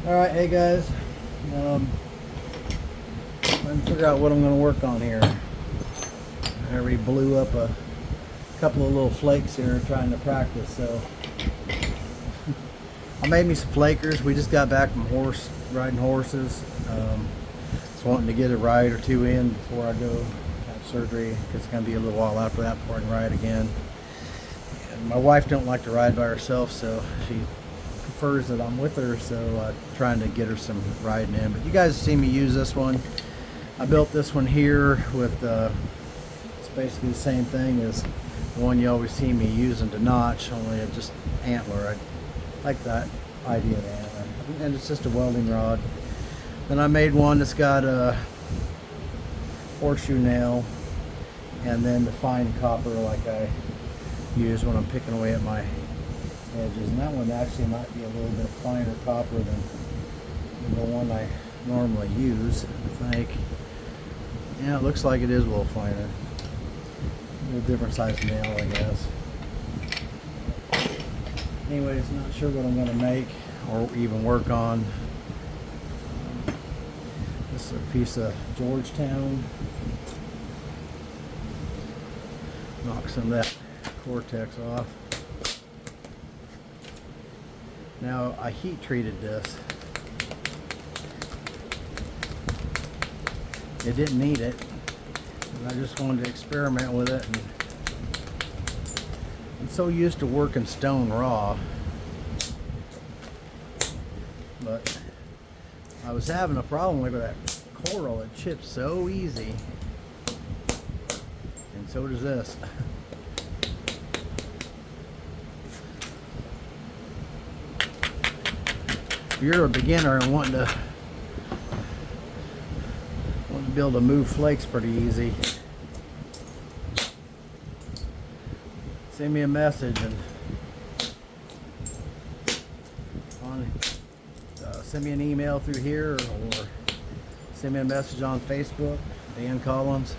Alright, hey guys. Trying to figure out what I'm going to work on here. I already blew up a couple of little flakes here trying to practice, so I made me some flakers. We just got back from riding horses. Just wanting to get a ride or two in before I go have surgery, because it's going to be a little while after that before I can ride again. And my wife don't like to ride by herself, so she prefers that I'm with her, so trying to get her some riding in. But you guys have seen me use this one. I built this one here with it's basically the same thing as the one you always see me using to notch, only it's just antler. I like that idea of antler, and it's just a welding rod. Then I made one that's got a horseshoe nail, and then the fine copper like I use when I'm picking away at my edges. And that one actually might be a little bit finer copper than the one I normally use, I think. Yeah, it looks like it is a little finer. A little different size nail, I guess. Anyways, not sure what I'm going to make or even work on. This is a piece of Georgetown. Knock some of that cortex off. Now, I heat treated this. It didn't need it, and I just wanted to experiment with it. And I'm so used to working stone raw, but I was having a problem with that coral. It chips so easy, and so does this. If you're a beginner and wanting to be able to move flakes pretty easy, send me a message and send me an email through here, or send me a message on Facebook, Dan Collins.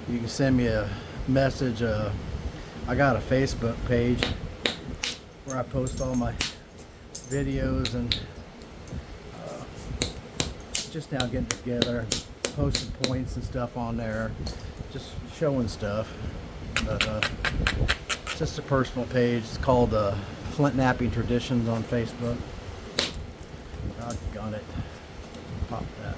You can send me a message. I got a Facebook page where I post all my videos, and just now getting together, posting points and stuff on there, just showing stuff. But it's just a personal page. It's called Flintknapping Traditions on Facebook. Doggone it. Pop that.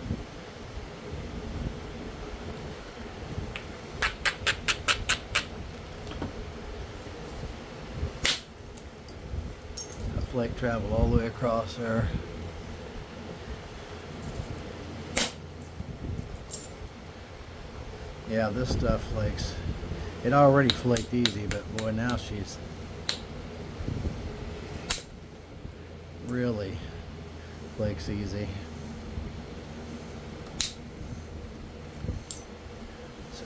That flake traveled all the way across there. Yeah, this stuff flakes. It already flaked easy, but boy, now she's really flakes easy. So,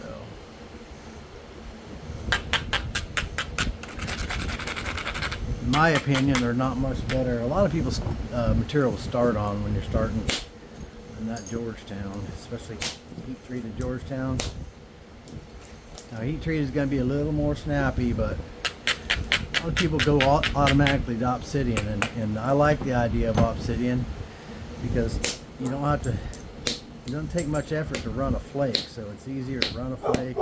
in my opinion, they're not much better. A lot of people's material to start on when you're starting in that Georgetown, especially heat-treated Georgetown. Now, heat treat is going to be a little more snappy, but a lot of people go automatically to obsidian, and I like the idea of obsidian because you don't have to. It doesn't take much effort to run a flake, so it's easier to run a flake,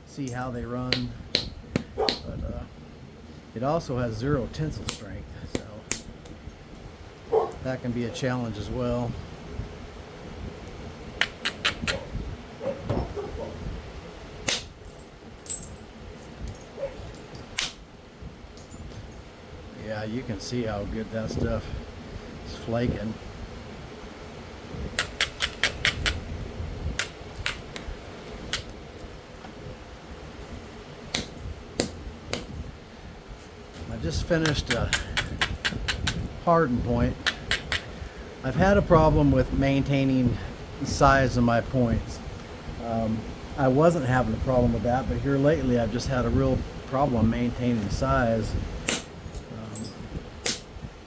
see how they run. But it also has zero tensile strength, so that can be a challenge as well. Yeah, you can see how good that stuff is flaking. I just finished a harden point. I've had a problem with maintaining the size of my points. I wasn't having a problem with that, but here lately I've just had a real problem maintaining size.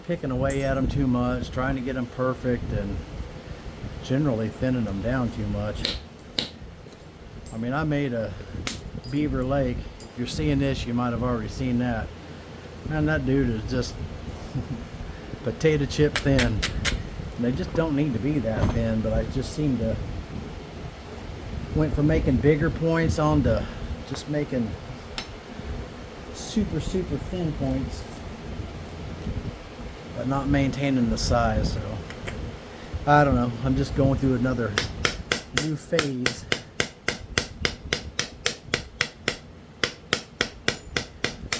Picking away at them too much, trying to get them perfect, and generally thinning them down too much. I mean, I made a Beaver Lake. If you're seeing this, you might have already seen that. Man, that dude is just Potato chip thin. And they just don't need to be that thin, but I just seem to went from making bigger points on to just making super thin points, but not maintaining the size. So I don't know, I'm just going through another new phase.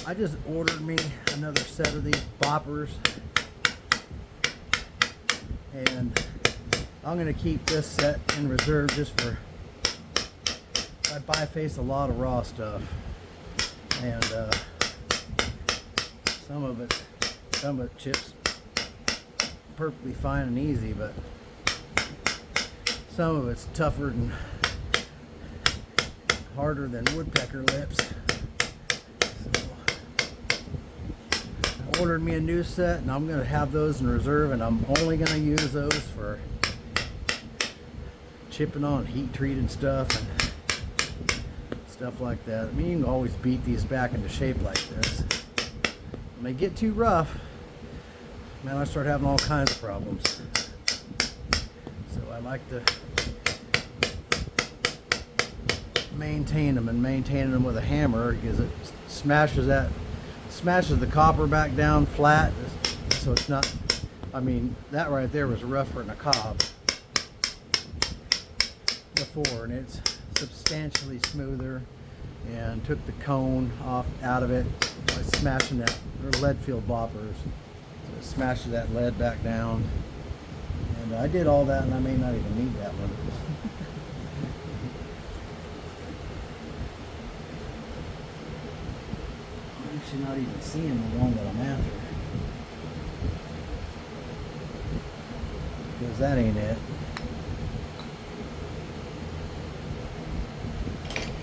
I just ordered me another set of these boppers, and I'm gonna keep this set in reserve just for, I biface a lot of raw stuff, and some of it chips perfectly fine and easy, but some of it's tougher and harder than woodpecker lips. So I ordered me a new set, and I'm going to have those in reserve, and I'm only going to use those for chipping on heat treated stuff and stuff like that. I mean, you can always beat these back into shape like this. When they get too rough, man, I start having all kinds of problems. So I like to maintain them, and maintaining them with a hammer, because it smashes the copper back down flat, so it's not, I mean, that right there was rougher than a cob before, and it's substantially smoother, and took the cone out of it by smashing that. They're lead filled boppers, so it smashes that lead back down, and I did all that, and I may not even need that one. I'm actually not even seeing the one that I'm after, because that ain't it.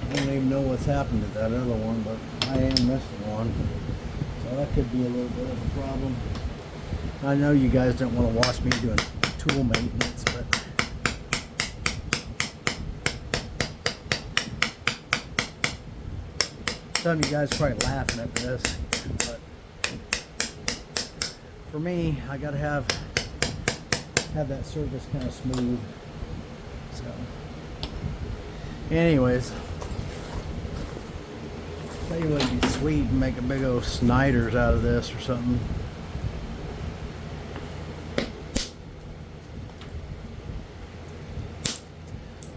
I don't even know what's happened to that other one, but I am missing one. So that could be a little bit of a problem. I know you guys don't want to watch me doing tool maintenance, but some of you guys are probably laughing at this, but for me, I gotta have that surface kind of smooth. So anyways, tell you what, it'd be sweet and make a big old Snyder's out of this or something.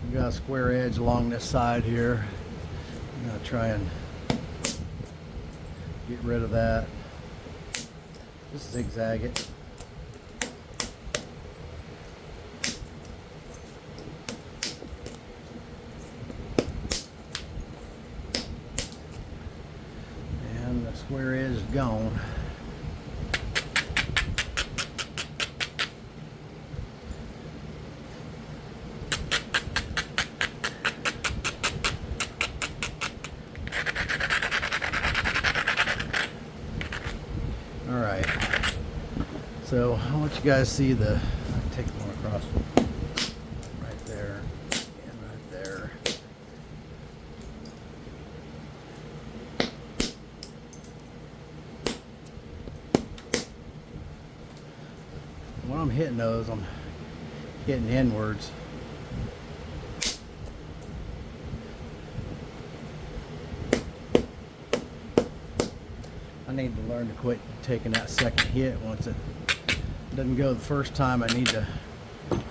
We got a square edge along this side here. I'm gonna try and get rid of that. Just zigzag it. And the square edge is gone. Alright, so I want you guys to see the, I'll take one across right there and right there. When I'm hitting those, I'm hitting inwards. I need to learn to quit taking that second hit once it doesn't go the first time. I need to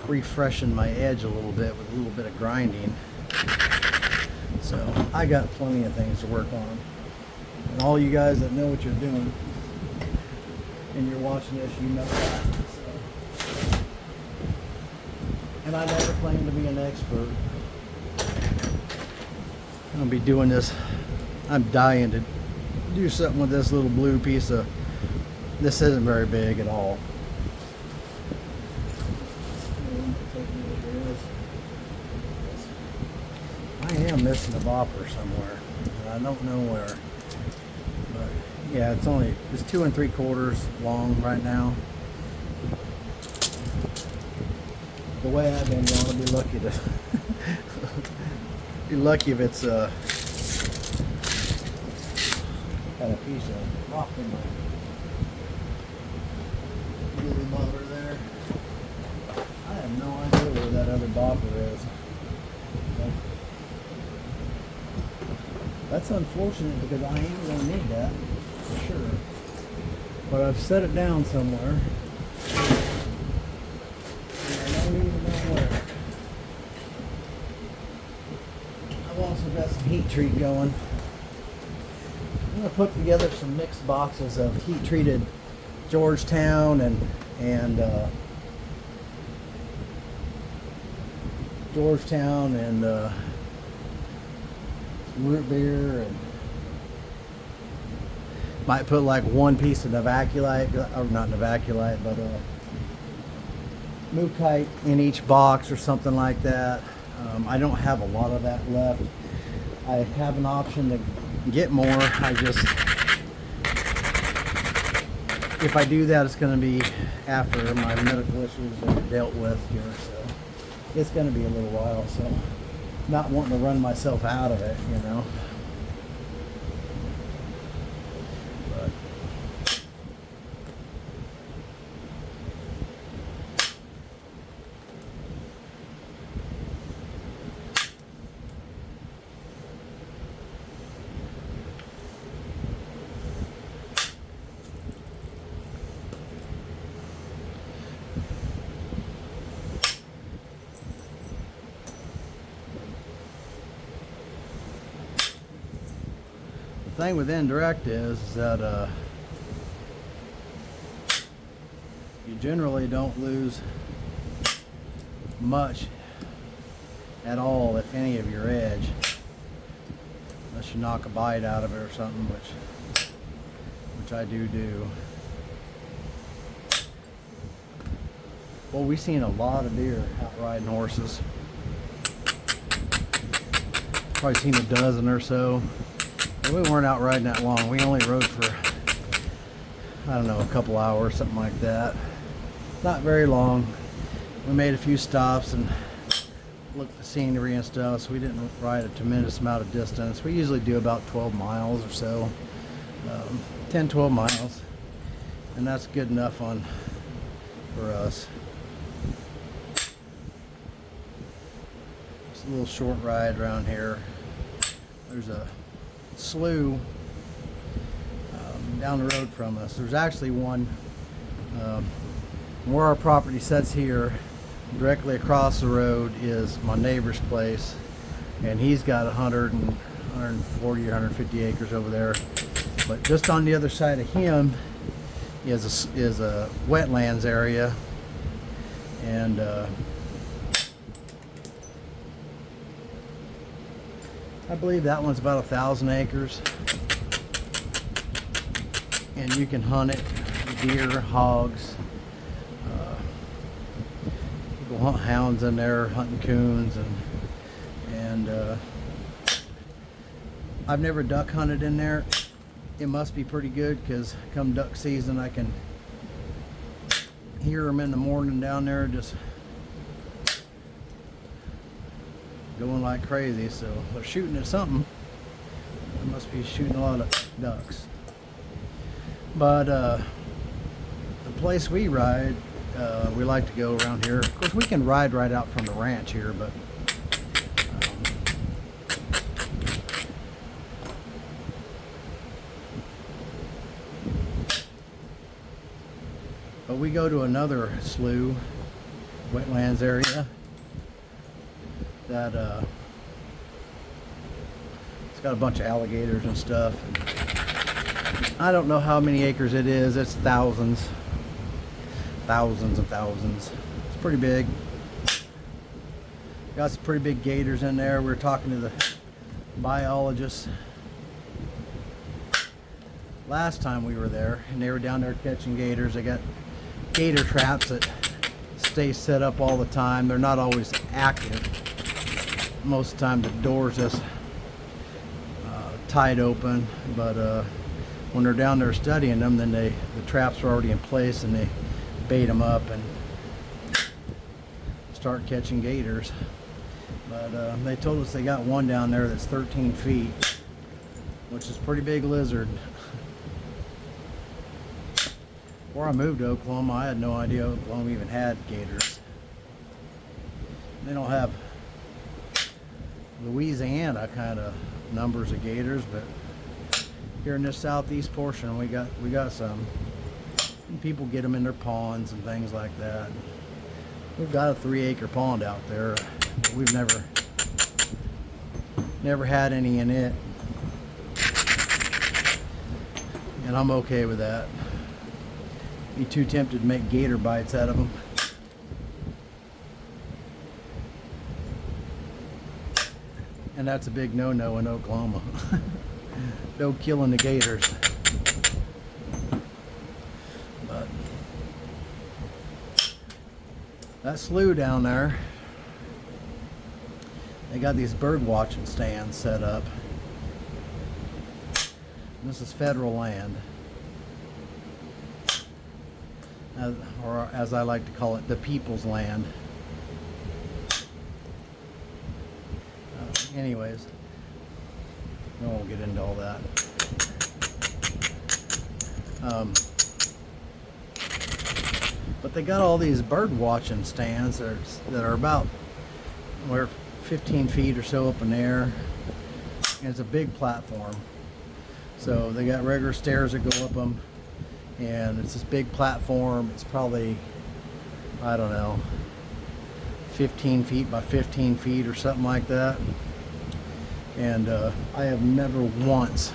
refreshen my edge a little bit with a little bit of grinding. So I got plenty of things to work on. And all you guys that know what you're doing and you're watching this, you know that. So. And I never claim to be an expert. I'm gonna be doing this. I'm dying to do something with this little blue piece of, this isn't very big at all. I am missing a bopper somewhere, and I don't know where, but yeah, it's 2 3/4 long right now. The way I've been going, I'll be lucky to be lucky if it's got a piece of rock in my bopper is. Okay. That's unfortunate because I am going to need that for sure. But I've set it down somewhere. And I don't even know where. I've also got some heat treat going. I'm going to put together some mixed boxes of heat treated Georgetown and root beer, and might put like one piece of Novaculite, or not Novaculite, but Mookite in each box or something like that. I don't have a lot of that left. I have an option to get more. If I do that, it's going to be after my medical issues are dealt with here, so it's going to be a little while, so not wanting to run myself out of it, you know. But the thing with indirect is that you generally don't lose much at all, if any, of your edge, unless you knock a bite out of it or something, which I do. Well, we've seen a lot of deer out riding horses. Probably seen a dozen or so. We weren't out riding that long. We only rode for, I don't know, a couple hours, something like that. Not very long. We made a few stops and looked at the scenery and stuff, so we didn't ride a tremendous amount of distance. We usually do about 12 miles or so, 10, 12 miles, and that's good enough for us. It's a little short ride around here. There's a slough down the road from us. There's actually one where our property sits here. Directly across the road is my neighbor's place, and he's got 140 or 150 acres over there. But just on the other side of him is a wetlands area, and I believe that one's about 1,000 acres, and you can hunt it, deer, hogs. People hunt hounds in there, hunting coons, and I've never duck hunted in there. It must be pretty good, because come duck season I can hear them in the morning down there just going like crazy, so they're shooting at something. They must be shooting a lot of ducks. But the place we ride, we like to go around here. Of course, we can ride right out from the ranch here, but we go to another slough, wetlands area, that it's got a bunch of alligators and stuff. I don't know how many acres it is. It's thousands and thousands. It's pretty big. Got some pretty big gators in there. We were talking to the biologist last time we were there, and they were down there catching gators. They got gator traps that stay set up all the time. They're not always active. Most of the time the door's just tied open, but when they're down there studying them, then the traps are already in place, and they bait them up and start catching gators. But they told us they got one down there that's 13 feet, which is a pretty big lizard. Before I moved to Oklahoma, I had no idea Oklahoma even had gators. They don't have Louisiana kind of numbers of gators, but here in this southeast portion we got some. And people get them in their ponds and things like that. We've got a 3-acre pond out there, but we've never had any in it, and I'm okay with that. Be too tempted to make gator bites out of them. And that's a big no-no in Oklahoma. No killing the gators. But that slough down there, they got these bird watching stands set up. This is federal land, or as I like to call it, the people's land. Anyways, we won't get into all that. But they got all these bird watching stands that are about 15 feet or so up in the air, and it's a big platform. So they got regular stairs that go up them, and it's this big platform. It's probably, I don't know, 15 feet by 15 feet or something like that. And I have never once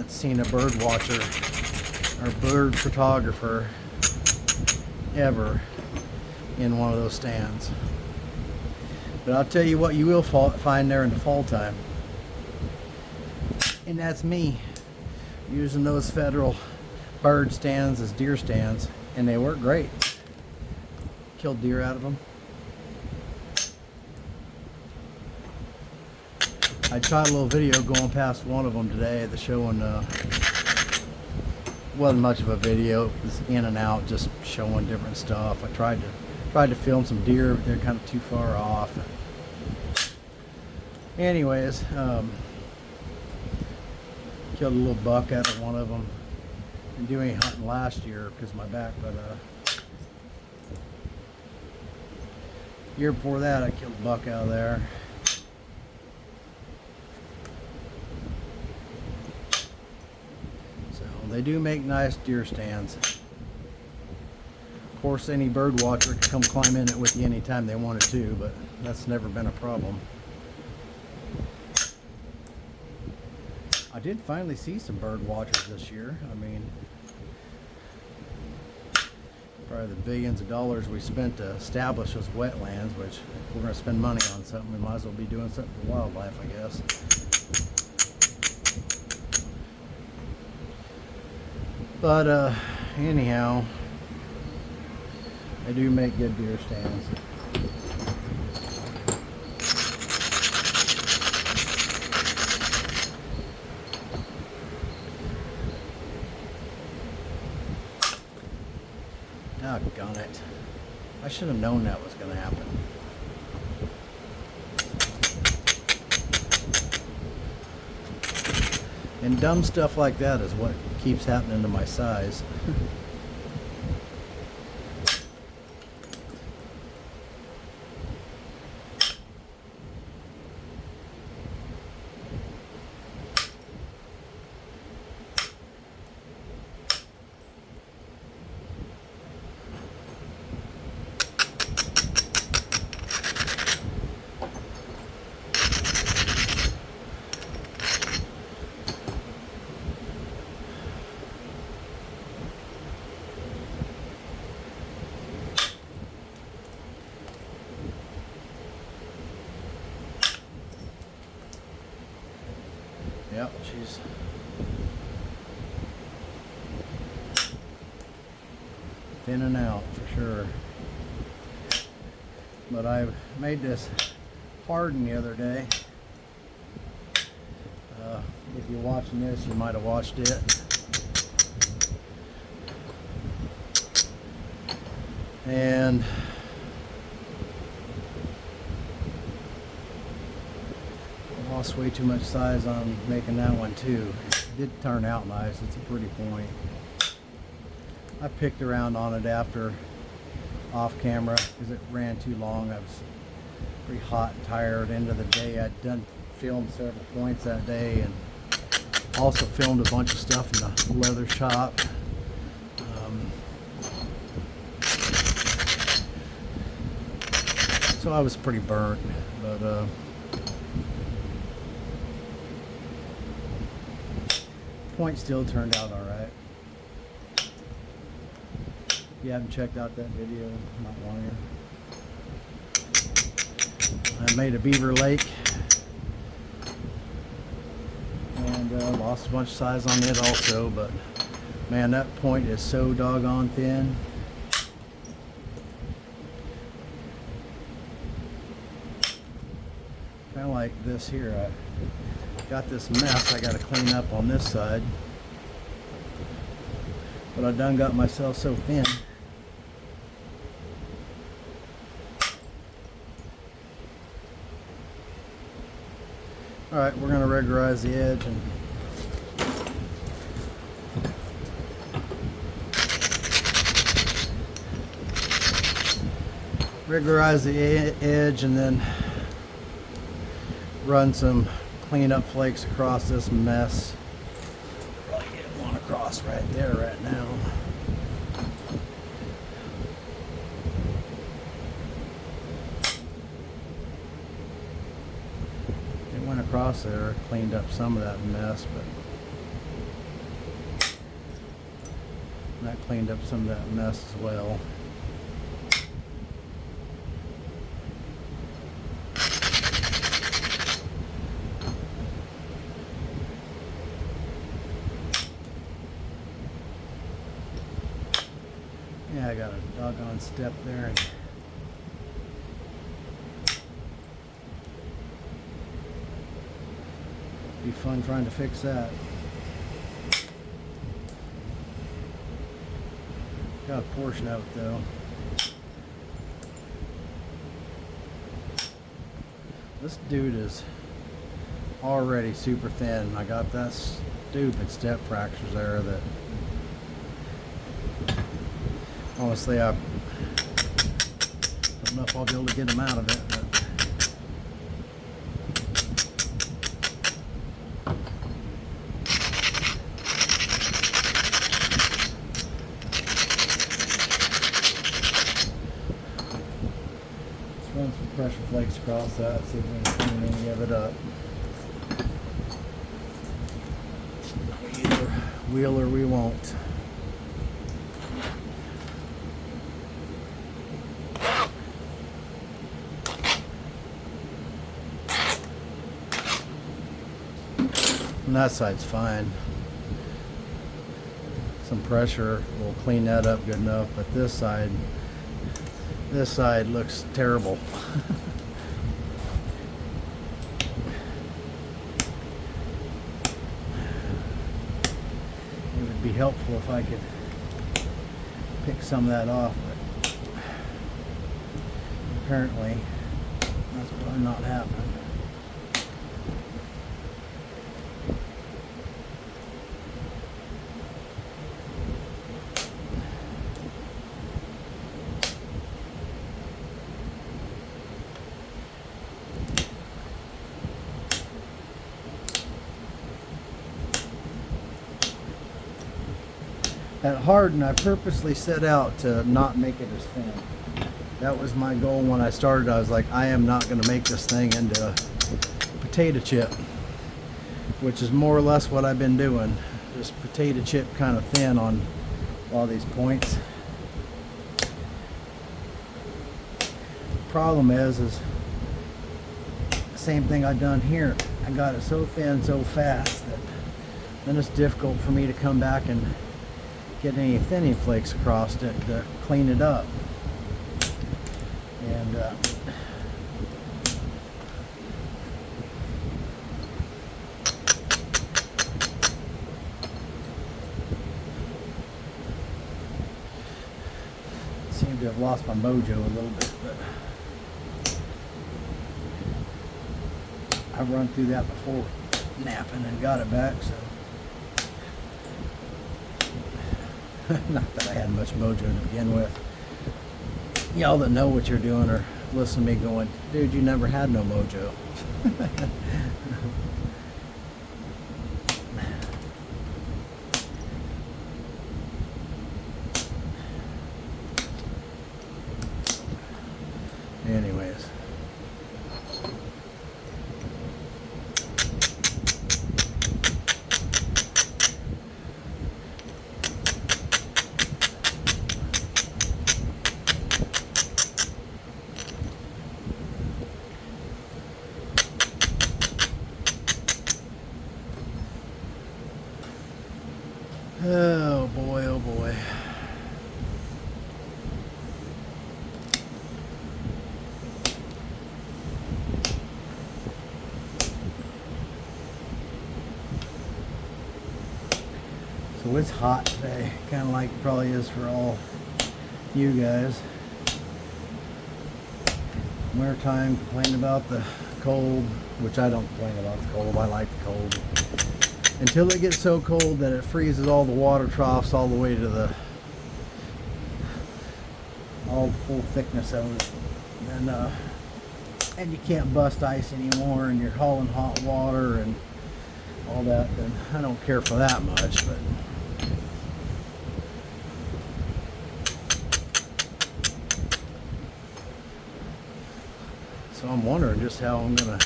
seen a bird watcher or bird photographer ever in one of those stands. But I'll tell you what you will find there in the fall time, and that's me using those federal bird stands as deer stands, and they work great. Killed deer out of them. I shot a little video going past one of them today, the showing, wasn't much of a video, it was in and out, just showing different stuff. I tried to film some deer, but they're kind of too far off. Anyways, killed a little buck out of one of them. Didn't do any hunting last year because of my back, but year before that I killed a buck out of there. They do make nice deer stands. Of course, any bird watcher can come climb in it with you anytime they wanted to, but that's never been a problem. I did finally see some bird watchers this year. I mean, probably the billions of dollars we spent to establish those wetlands, which if we're going to spend money on something, we might as well be doing something for wildlife, I guess. But anyhow, I do make good deer stands. Doggone it. I should have known that was going to happen. And dumb stuff like that is what keeps happening to my size. Yep, she's thinning out for sure. But I made this harden the other day. If you're watching this, you might have watched it. And lost way too much size on making that one too. It did turn out nice. It's a pretty point. I picked around on it after off camera because it ran too long. I was pretty hot and tired. End of the day, I'd filmed several points that day, and also filmed a bunch of stuff in the leather shop. So I was pretty burnt, but point still turned out all right. If you haven't checked out that video, you might want to. I made a beaver lake and lost a bunch of size on it also, but man, that point is so doggone thin. Kind of like this here. I got this mess I got to clean up on this side, but I done got myself so thin. Alright, we're going to regularize the edge and then run some cleanup flakes across this mess. Probably get one across right there right now. It went across there, cleaned up some of that mess, but that cleaned up some of that mess as well. Yeah, I got a doggone step there. Be fun trying to fix that. Got a portion of it though. This dude is already super thin. I got that stupid step fractures there that honestly, I don't know if I'll be able to get them out of it, but let's run some pressure flakes across that, see if we can clean any of it up. We either will or we won't. And that side's fine. Some pressure will clean that up good enough, but this side looks terrible. It would be helpful if I could pick some of that off, but apparently that's probably not happening. At Hardin, I purposely set out to not make it as thin. That was my goal when I started. I was like, I am not going to make this thing into a potato chip, which is more or less what I've been doing. Just potato chip kind of thin on all these points. Problem is same thing I done here. I got it so thin so fast that then it's difficult for me to come back and get any thinning flakes across it to clean it up. And seem to have lost my mojo a little bit, but I've run through that before napping and got it back, so not that I had much mojo to begin with. Y'all that know what you're doing are listening to me going, dude, you never had no mojo. Anyways. Oh boy, oh boy. So it's hot today, kind of like it probably is for all you guys. Wintertime, complaining about the cold, which I don't complain about the cold, I like the cold. Until it gets so cold that it freezes all the water troughs all the way to the all full thickness of it, and you can't bust ice anymore, and you're hauling hot water and all that. Then I don't care for that much, but so I'm wondering just how I'm gonna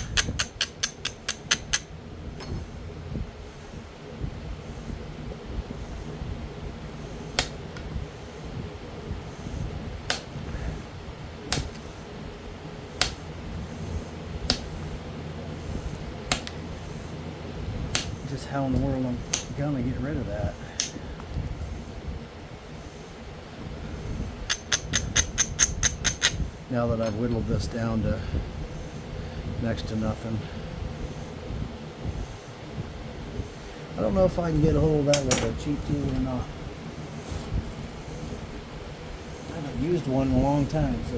how in the world I'm gonna get rid of that. Now that I've whittled this down to next to nothing. I don't know if I can get a hold of that with a cheat tool or not. I haven't used one in a long time, so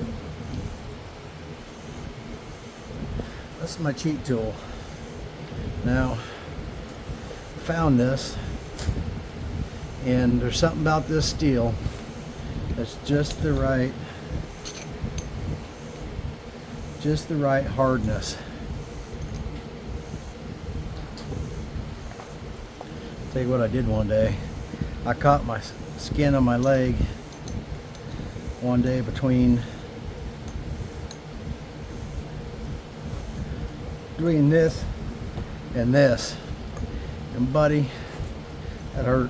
this is my cheat tool. Now, found this, and there's something about this steel that's just the right hardness. Tell you what I did one day. I caught my skin on my leg one day between this and this. And buddy, that hurt.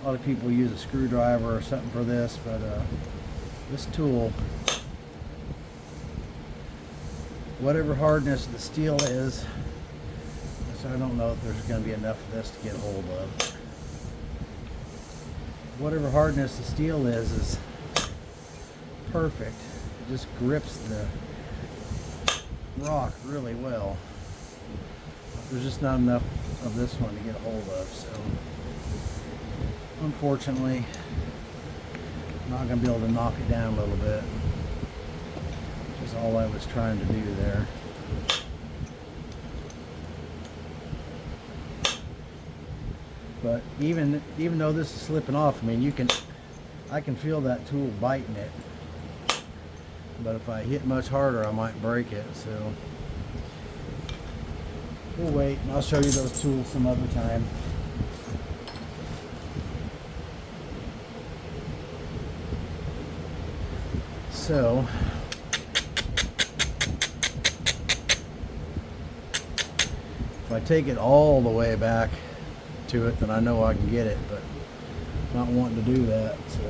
A lot of people use a screwdriver or something for this, but this tool, whatever hardness the steel is, so I don't know if there's going to be enough of this to get a hold of. Whatever hardness the steel is perfect. It just grips the rock really well. There's just not enough of this one to get a hold of, so unfortunately I'm not going to be able to knock it down a little bit, which is all I was trying to do there. But even though this is slipping off, I mean, I can feel that tool biting it. But if I hit much harder, I might break it, so we'll wait, and I'll show you those tools some other time. So, if I take it all the way back to it, then I know I can get it, but not wanting to do that, so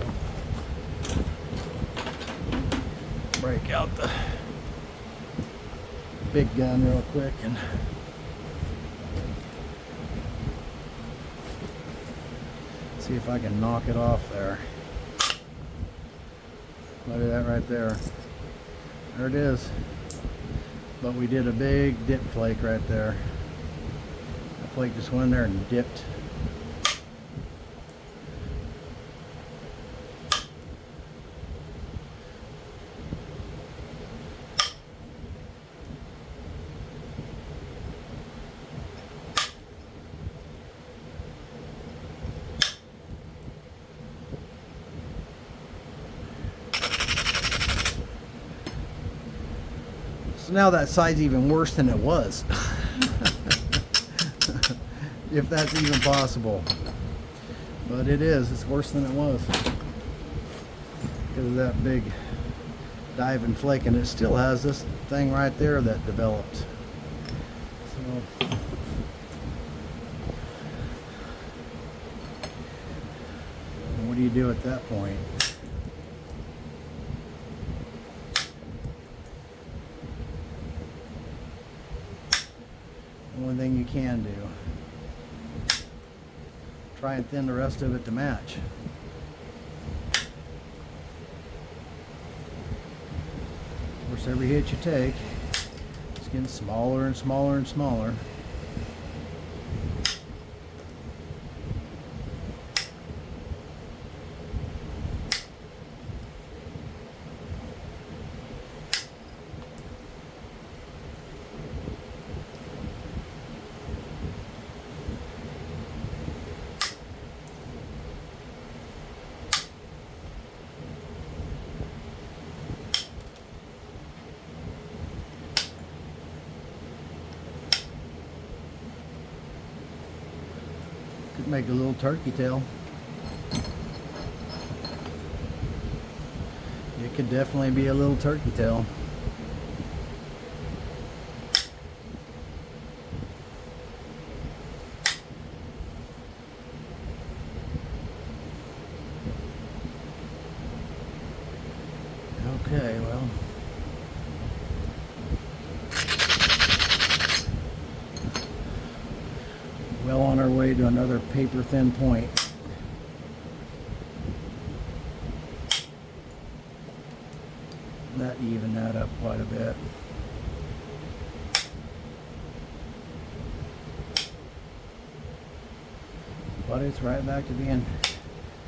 break out the big gun real quick and see if I can knock it off there. Look at that right there. There it is. But we did a big dip flake right there. The flake just went in there and dipped. So now that side's even worse than it was. If that's even possible. But it is. It's worse than it was. Because of that big dive and flake. And it still has this thing right there that developed. So what do you do at that point? One thing you can do, try and thin the rest of it to match. Of course, every hit you take, it's getting smaller and smaller and smaller. Could make a little turkey tail. It could definitely be a little turkey tail. Okay, well. Well on our way to another paper thin point. That evened that up quite a bit. But it's right back to being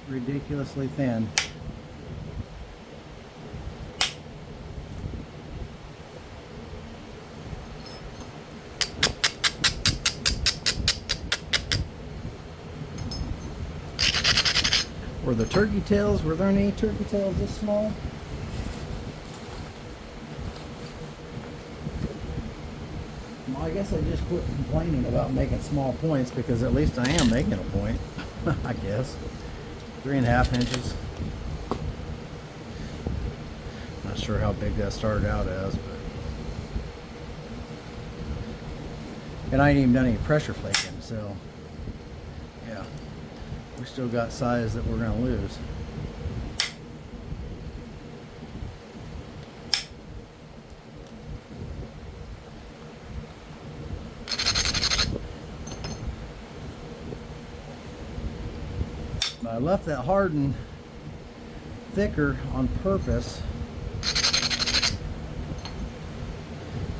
ridiculously thin. Were the turkey tails, were there any turkey tails this small? Well, I guess I just quit complaining about making small points because at least I am making a point, I guess. 3.5 inches. Not sure how big that started out as, but. And I ain't even done any pressure flaking, so yeah. We still got size that we're going to lose. But I left that hardened thicker on purpose.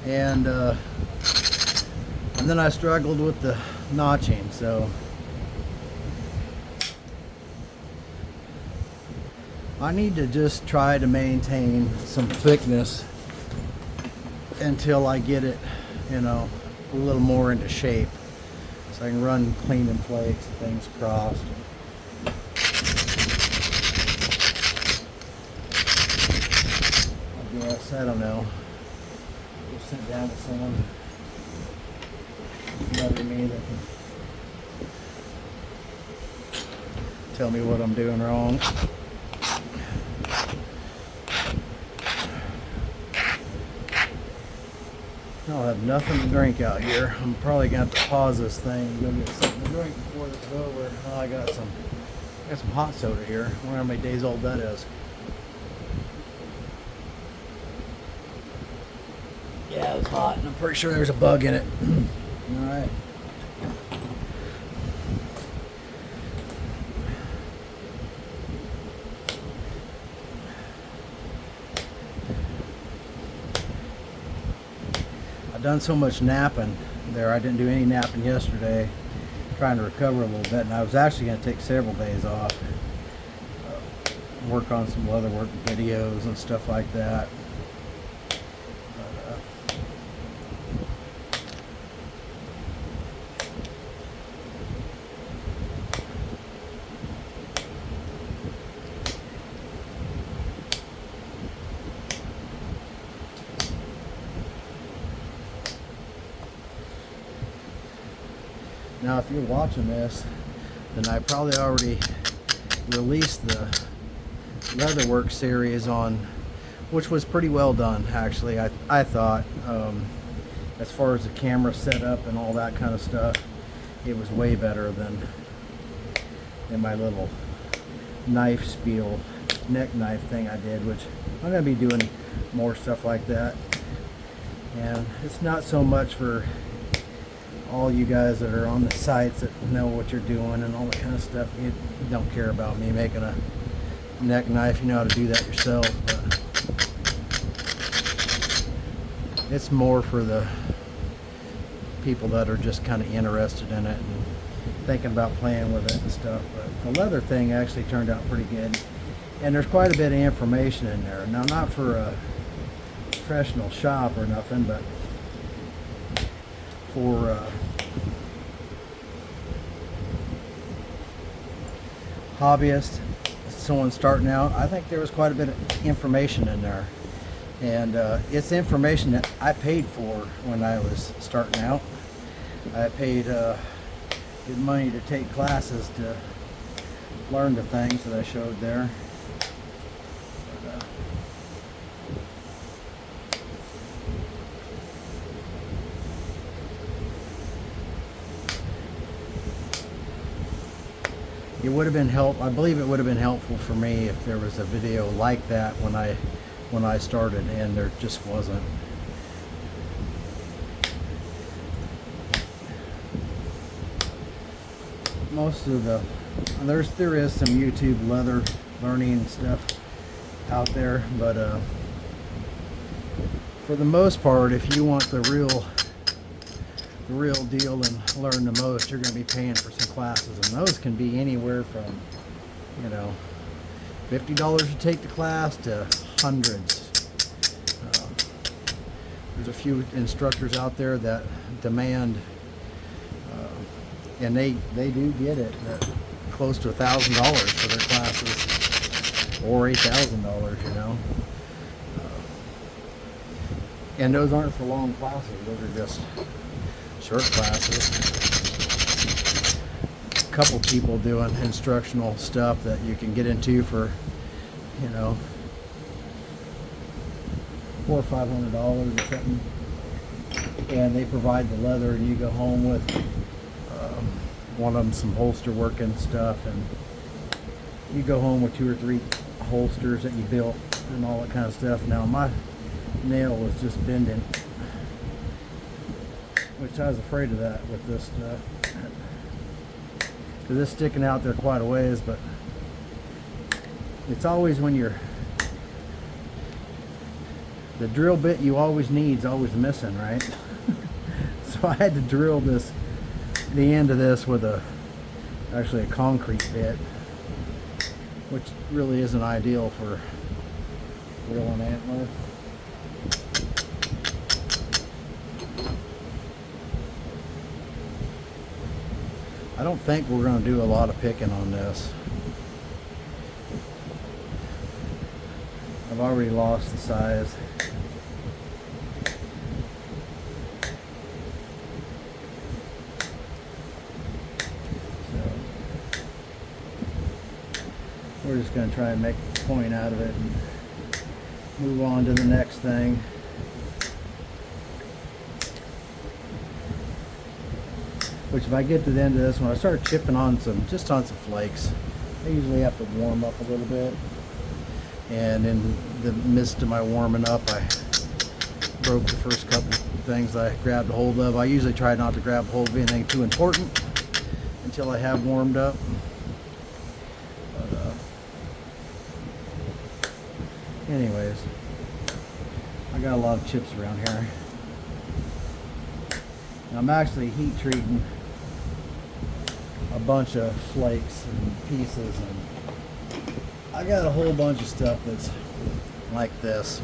And then I struggled with the notching, so I need to just try to maintain some thickness until I get it, you know, a little more into shape, so I can run clean and flakes and things crossed. I guess, I don't know. Just sit down with someone better than me that can tell me what I'm doing wrong. I'll have nothing to drink out here. I'm probably gonna have to pause this thing and go get something to drink before this is over. Oh, I got some hot soda here. I wonder how many days old that is. Yeah, it was hot, and I'm pretty sure there's a bug in it. All right. I've done so much napping there. I didn't do any napping yesterday, trying to recover a little bit, and I was actually going to take several days off, work on some leather work videos and stuff like that. Now if you're watching this, then I probably already released the Leatherwork series on, which was pretty well done actually. I thought, as far as the camera setup and all that kind of stuff, it was way better than my little knife spiel, neck knife thing I did, which I'm going to be doing more stuff like that. And it's not so much for all you guys that are on the sites that know what you're doing and all that kind of stuff. You don't care about me making a neck knife. You know how to do that yourself, but it's more for the people that are just kind of interested in it and thinking about playing with it and stuff. But the leather thing actually turned out pretty good, and there's quite a bit of information in there. Now, not for a professional shop or nothing, but for hobbyists, someone starting out, I think there was quite a bit of information in there. And it's information that I paid for when I was starting out. I paid good money to take classes to learn the things that I showed there. But, it would have been I believe it would have been helpful for me if there was a video like that when I started, and there just wasn't. Most of the there is some YouTube leather learning stuff out there, but for the most part, if you want the real deal and learn the most, you're going to be paying for some classes, and those can be anywhere from, you know, $50 to take the class to hundreds. There's a few instructors out there that demand, and they do get it, close to $1,000 for their classes, or $8,000, you know. And those aren't for long classes; those are just short classes. A couple people doing instructional stuff that you can get into for, you know, $400 or $500 or something, and they provide the leather, and you go home with one of them some holster work and stuff, and you go home with 2 or 3 holsters that you built and all that kind of stuff. Now my nail was just bending, which I was afraid of that with this stuff, because it's sticking out there quite a ways. But it's always when the drill bit you always need is always missing, right? So I had to drill the end of this with actually a concrete bit, which really isn't ideal for drilling antler. I don't think we're going to do a lot of picking on this. I've already lost the size. So we're just going to try and make a point out of it and move on to the next thing. Which, if I get to the end of this one, I start chipping on some flakes. I usually have to warm up a little bit, and in the midst of my warming up, I broke the first couple things I grabbed a hold of. I usually try not to grab hold of anything too important until I have warmed up. But anyways, I got a lot of chips around here. I'm actually heat treating a bunch of flakes and pieces, and I got a whole bunch of stuff that's like this.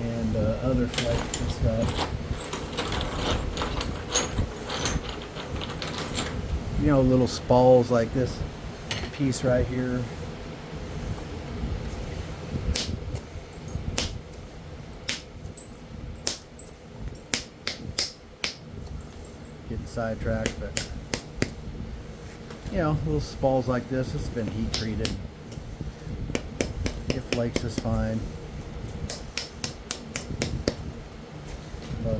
And other flakes and stuff. You know, little spalls like this piece right here. sidetracked, but you know, little spalls like this, it's been heat treated. It flakes is fine. But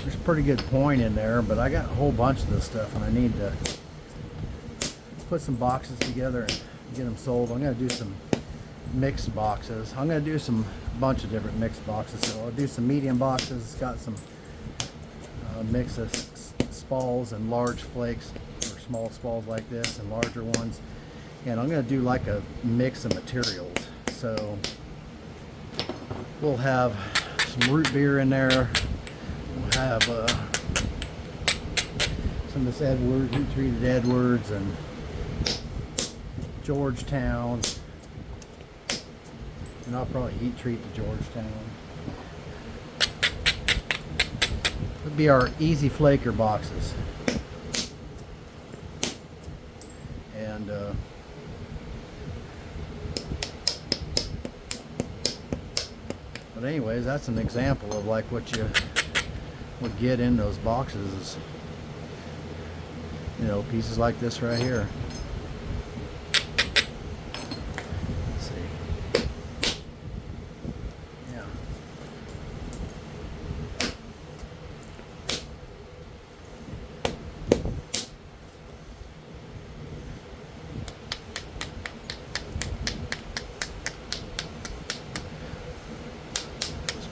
there's a pretty good point in there, but I got a whole bunch of this stuff and I need to put some boxes together and get them sold. I'm going to do some mixed boxes. I'm going to do some bunch of different mixed boxes. So I'll do some medium boxes. It's got some mix of spalls and large flakes, or small spalls like this and larger ones. And I'm going to do like a mix of materials. So we'll have some root beer in there. We'll have some of this Edwards, heat treated Edwards, and Georgetown. And I'll probably heat treat the Georgetown. Would be our easy flaker boxes. And but anyways, that's an example of like what you would get in those boxes is, you know, pieces like this right here. Let's see. Yeah.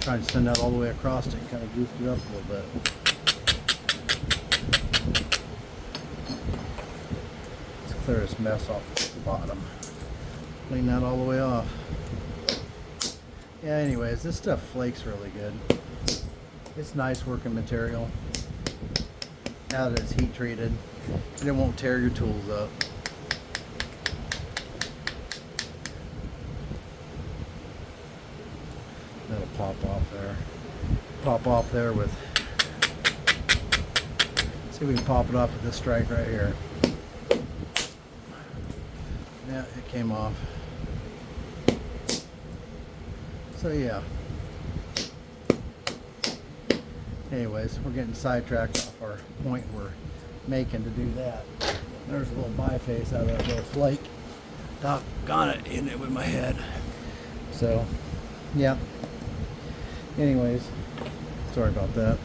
Trying to send that all the way across it, kind of goofed it up a little bit. Let's clear this mess off the bottom. Clean that all the way off. Yeah, anyways, this stuff flakes really good. It's nice working material. Now that it's heat treated, and it won't tear your tools up. That'll pop off there. Pop off there with, see if we can pop it off with this strike right here. Yeah, it came off. So yeah. Anyways, we're getting sidetracked off our point we're making to do that. There's a little biface out of that little flake. Doggone it, hitting it with my head. So, yeah. Anyways, sorry about that.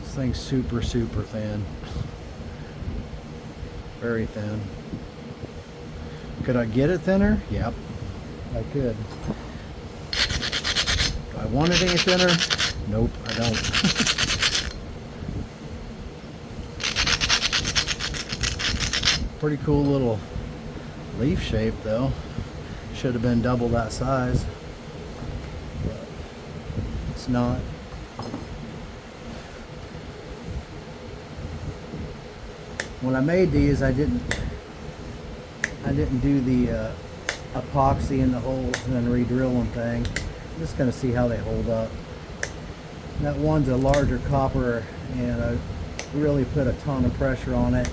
This thing's super thin. Very thin. Could I get it thinner? Yep, I could. Do I want it any thinner? Nope, I don't. Pretty cool little leaf shape though. Should have been double that size, but it's not. When I made these, I didn't do the epoxy in the holes and then re-drill them thing. I'm just gonna see how they hold up. That one's a larger copper, and I really put a ton of pressure on it.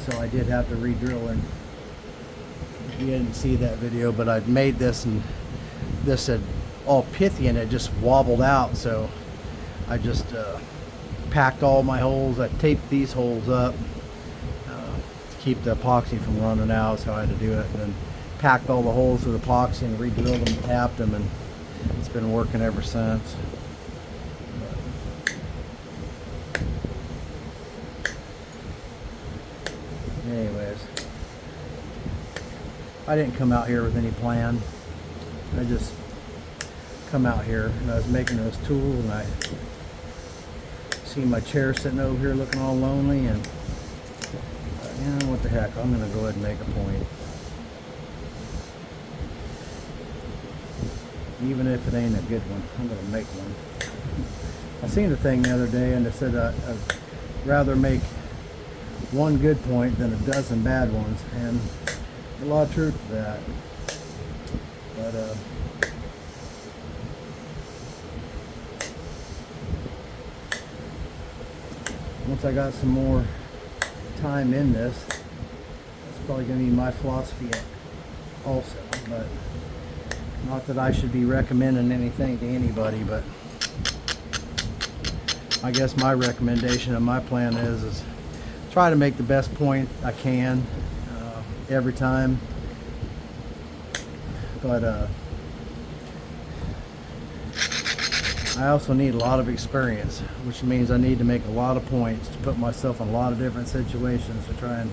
So I did have to re-drill, and you didn't see that video, but I'd made this, and this had all pithy and it just wobbled out, so I just packed all my holes. I taped these holes up to keep the epoxy from running out, so I had to do it, and then packed all the holes with epoxy and re-drilled them, tapped them, and it's been working ever since. Anyways, I didn't come out here with any plan. I just come out here, and I was making those tools, and I see my chair sitting over here looking all lonely, and you know what the heck, I'm gonna go ahead and make a point. Even if it ain't a good one, I'm gonna make one. I seen a thing the other day, and it said I'd rather make one good point than a dozen bad ones, and there's a lot of truth to that. But once I got some more time in this, that's probably going to be my philosophy also, but not that I should be recommending anything to anybody, but I guess my recommendation and my plan is try to make the best point I can every time, but I also need a lot of experience, which means I need to make a lot of points to put myself in a lot of different situations to try and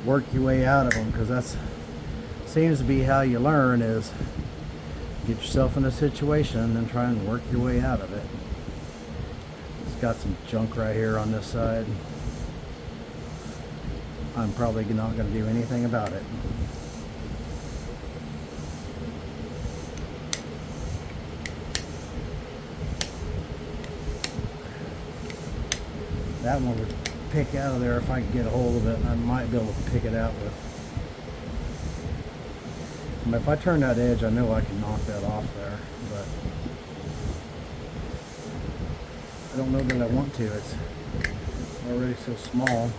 work your way out of them, because that's seems to be how you learn, is get yourself in a situation and then try and work your way out of it. It's got some junk right here on this side. I'm probably not going to do anything about it. That one would pick out of there if I could get a hold of it. I might be able to pick it out with. I mean, if I turn that edge, I know I can knock that off there, but I don't know that I want to. It's already so small.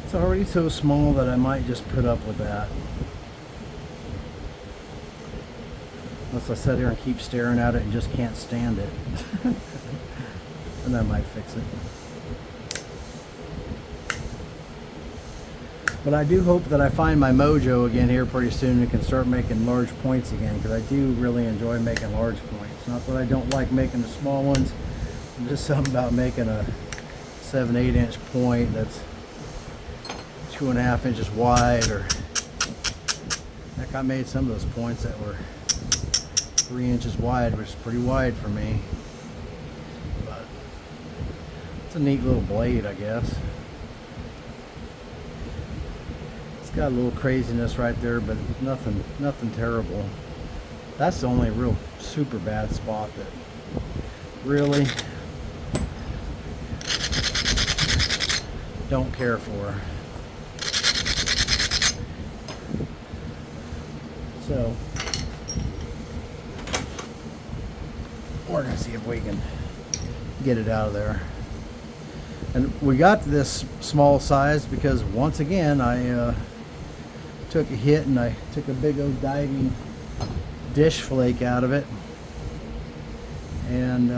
It's already so small that I might just put up with that. Unless I sit here and keep staring at it and just can't stand it. And I might fix it. But I do hope that I find my mojo again here pretty soon and can start making large points again, because I do really enjoy making large points. Not that I don't like making the small ones. There's just something about making a 7-8 inch point that's 2.5 inches wide, or heck, I made some of those points that were 3 inches wide, which is pretty wide for me. But it's a neat little blade, I guess. It's got a little craziness right there, but nothing terrible. That's the only real super bad spot that really don't care for. So we're gonna see if we can get it out of there. And we got to this small size because once again I took a hit and I took a big old diving dish flake out of it, and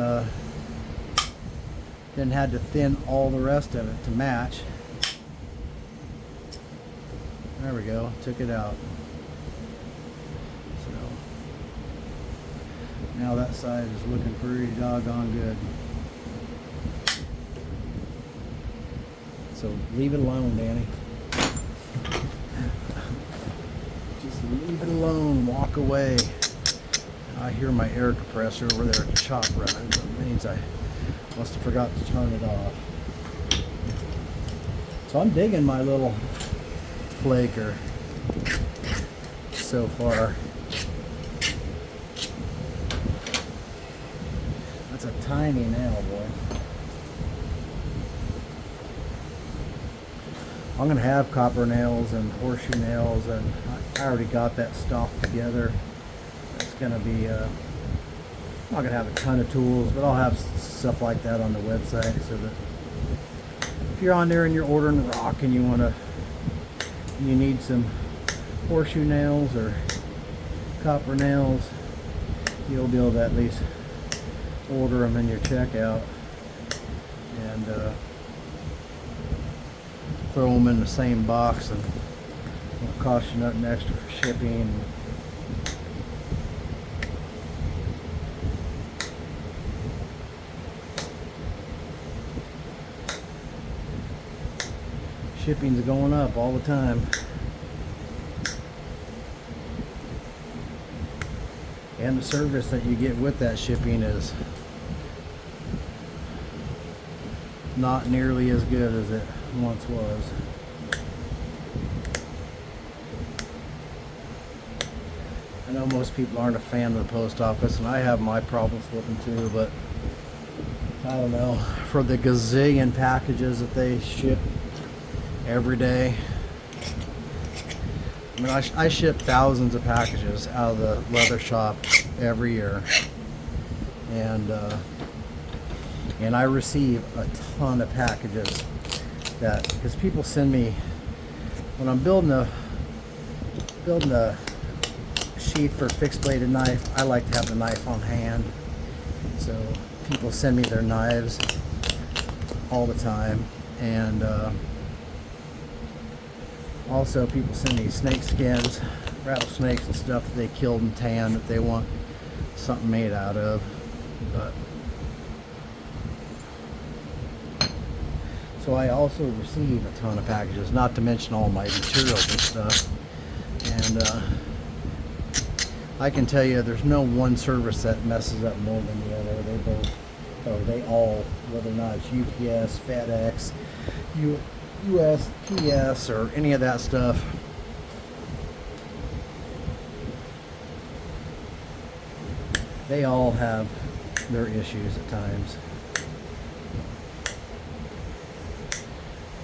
then had to thin all the rest of it to match. There we go, took it out. Now that side is looking pretty doggone good. So leave it alone, Danny. Just leave it alone, walk away. I hear my air compressor over there at the shop running. So it means I must have forgot to turn it off. So I'm digging my little flaker so far. That's a tiny nail, boy. I'm gonna have copper nails and horseshoe nails, and I already got that stock together. It's gonna be I'm not gonna have a ton of tools, but I'll have stuff like that on the website, so that if you're on there and you're ordering rock and you need some horseshoe nails or copper nails, you'll be able to at least order them in your checkout and throw them in the same box, and it won't cost you nothing extra for shipping. Shipping's going up all the time. And the service that you get with that shipping is not nearly as good as it once was. I know most people aren't a fan of the post office, and I have my problems with them too, but I don't know. For the gazillion packages that they ship every day, I mean, I ship thousands of packages out of the leather shop every year, and I receive a ton of packages that, because people send me, when I'm building a sheath for a fixed bladed knife, I like to have the knife on hand. So people send me their knives all the time, and also people send me snake skins, rattlesnakes and stuff that they killed and tanned that they want something made out of. But so I also receive a ton of packages, not to mention all my materials and stuff. And I can tell you there's no one service that messes up more than the other. They both, or they all, whether or not it's UPS, FedEx, USPS, or any of that stuff. They all have their issues at times.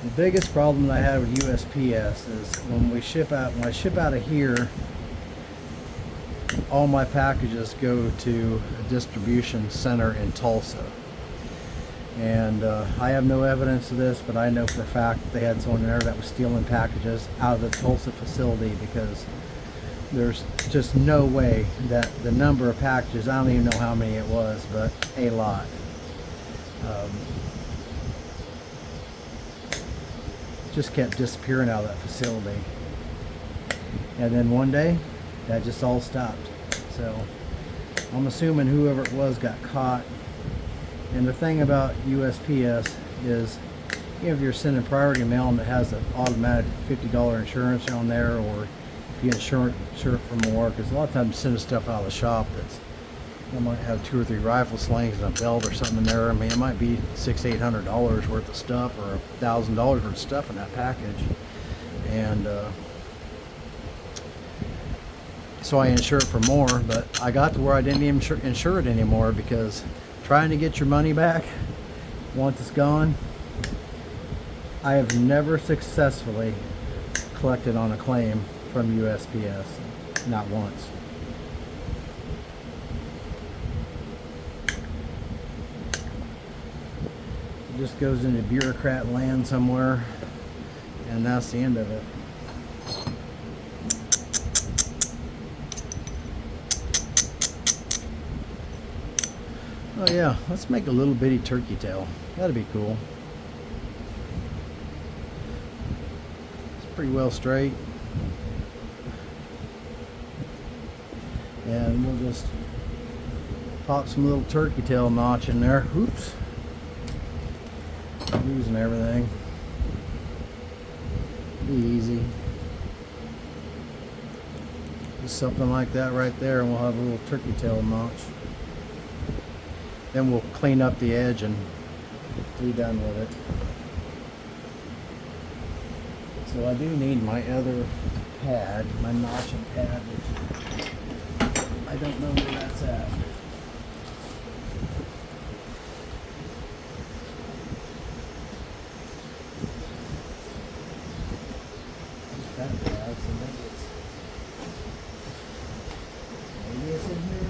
The biggest problem that I have with USPS is when I ship out of here, all my packages go to a distribution center in Tulsa. And I have no evidence of this, but I know for a fact that they had someone there that was stealing packages out of the Tulsa facility, because there's just no way that the number of packages, I don't even know how many it was, but a lot. Just kept disappearing out of that facility. And then one day, that just all stopped. So I'm assuming whoever it was got caught. And the thing about USPS is, if you're sending priority mail and it has an automatic $50 insurance on there, or if you insure it for more, because a lot of times sending stuff out of the shop that's, you might have 2 or 3 rifle slings and a belt or something in there. I mean, it might be $600-800 worth of stuff, or $1,000 worth of stuff in that package. And so I insure it for more, but I got to where I didn't even insure it anymore, because trying to get your money back once it's gone, I have never successfully collected on a claim from USPS, not once. It just goes into bureaucrat land somewhere, and that's the end of it. Oh yeah, let's make a little bitty turkey tail. That'd be cool. It's pretty well straight. And we'll just pop some little turkey tail notch in there. Oops. Losing everything. Be easy. Just something like that right there, and we'll have a little turkey tail notch. Then we'll clean up the edge and be done with it. So I do need my other pad, my notching pad, which I don't know where that's at. That pad, so maybe it's in here.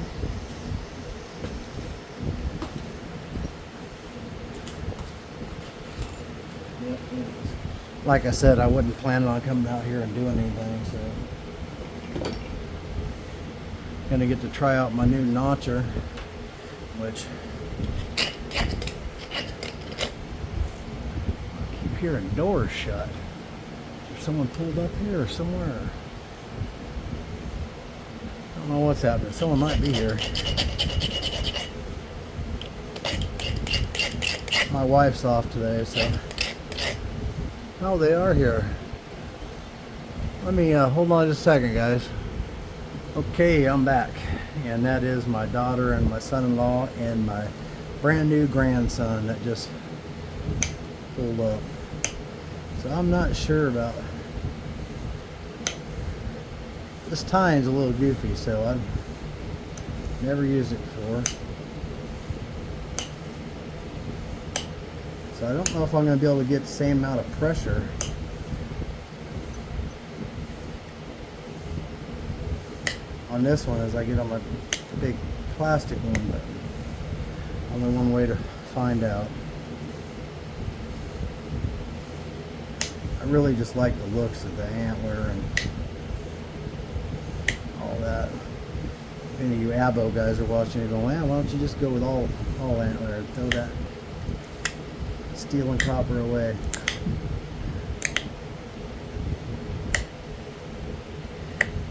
Like I said, I wasn't planning on coming out here and doing anything, so gonna get to try out my new notcher, which I keep hearing doors shut. Is there someone pulled up here or somewhere? I don't know what's happening. Someone might be here. My wife's off today, so. Oh, they are here. Let me hold on just a second, guys. Okay, I'm back, and that is my daughter and my son-in-law and my brand new grandson that just pulled up. So I'm not sure about This tie's a little goofy, so I've never used it before. So I don't know if I'm going to be able to get the same amount of pressure on this one as I get on my big plastic one, but only one way to find out. I really just like the looks of the antler and all that. If any of you abo guys are watching, you're going, well, why don't you just go with all antler and throw that steel and copper away.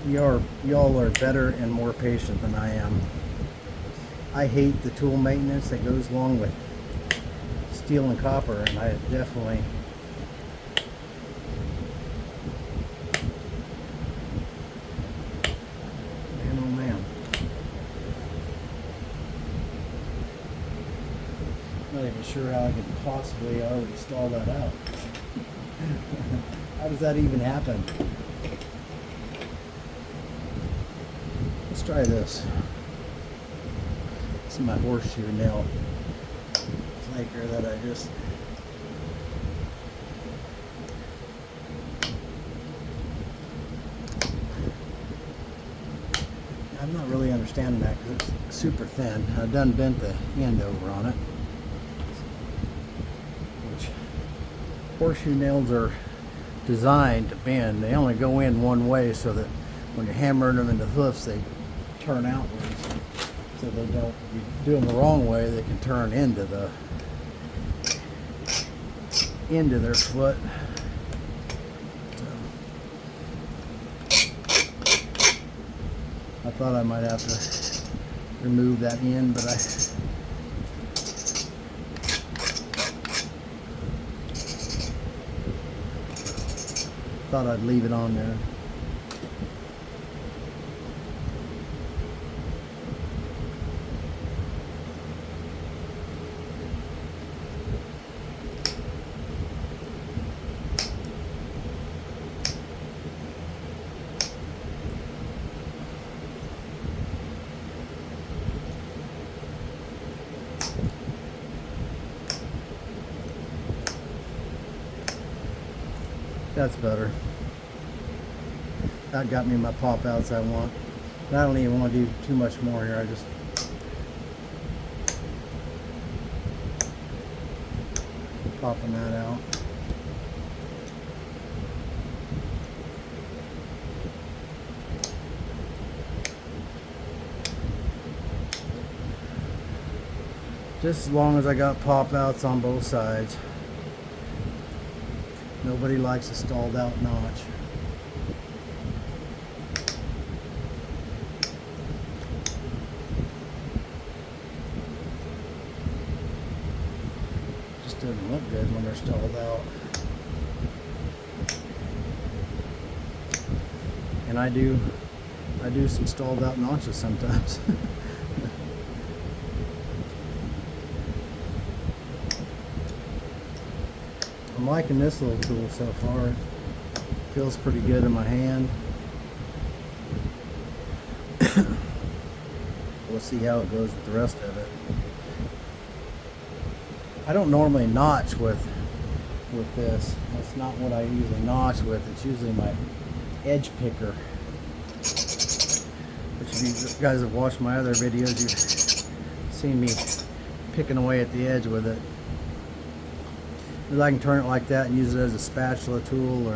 Y'all are better and more patient than I am. I hate the tool maintenance that goes along with steel and copper, and I definitely not even sure how I could possibly already stall that out. How does that even happen? Let's try this. This is my horseshoe nail flaker that I just I'm not really understanding that because it's super thin. I've done bent the end over on it. Horseshoe nails are designed to bend. They only go in one way so that when you're hammering them into hoofs, they turn outwards. So they don't, if you do them the wrong way, they can turn into their foot. So, I thought I might have to remove that end, but I thought I'd leave it on there. That's better. That got me my pop outs I want. But I don't even want to do too much more here. I just popping that out. Just as long as I got pop outs on both sides. Nobody likes a stalled out notch. Just doesn't look good when they're stalled out. And I do some stalled out notches sometimes. I'm liking this little tool so far. It feels pretty good in my hand. We'll see how it goes with the rest of it. I don't normally notch with this. That's not what I usually notch with. It's usually my edge picker. Which if you guys have watched my other videos, you've seen me picking away at the edge with it. I can turn it like that and use it as a spatula tool,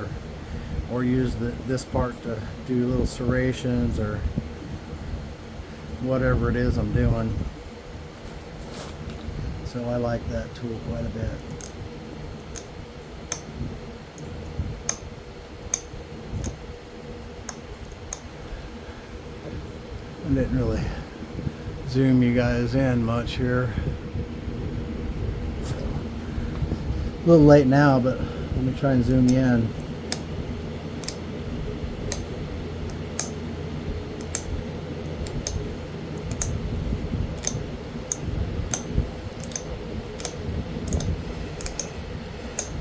or use this part to do little serrations or whatever it is I'm doing. So I like that tool quite a bit. I didn't really zoom you guys in much here. A little late now, but let me try and zoom you in.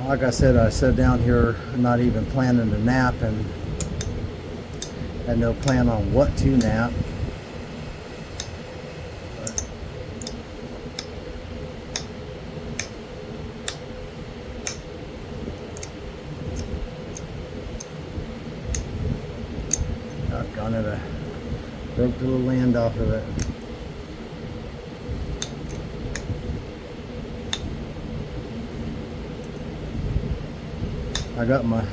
Like I said down here, I'm not even planning to nap, and Had no plan on what to knap. Doggone it, I broke the little end off of it. I got my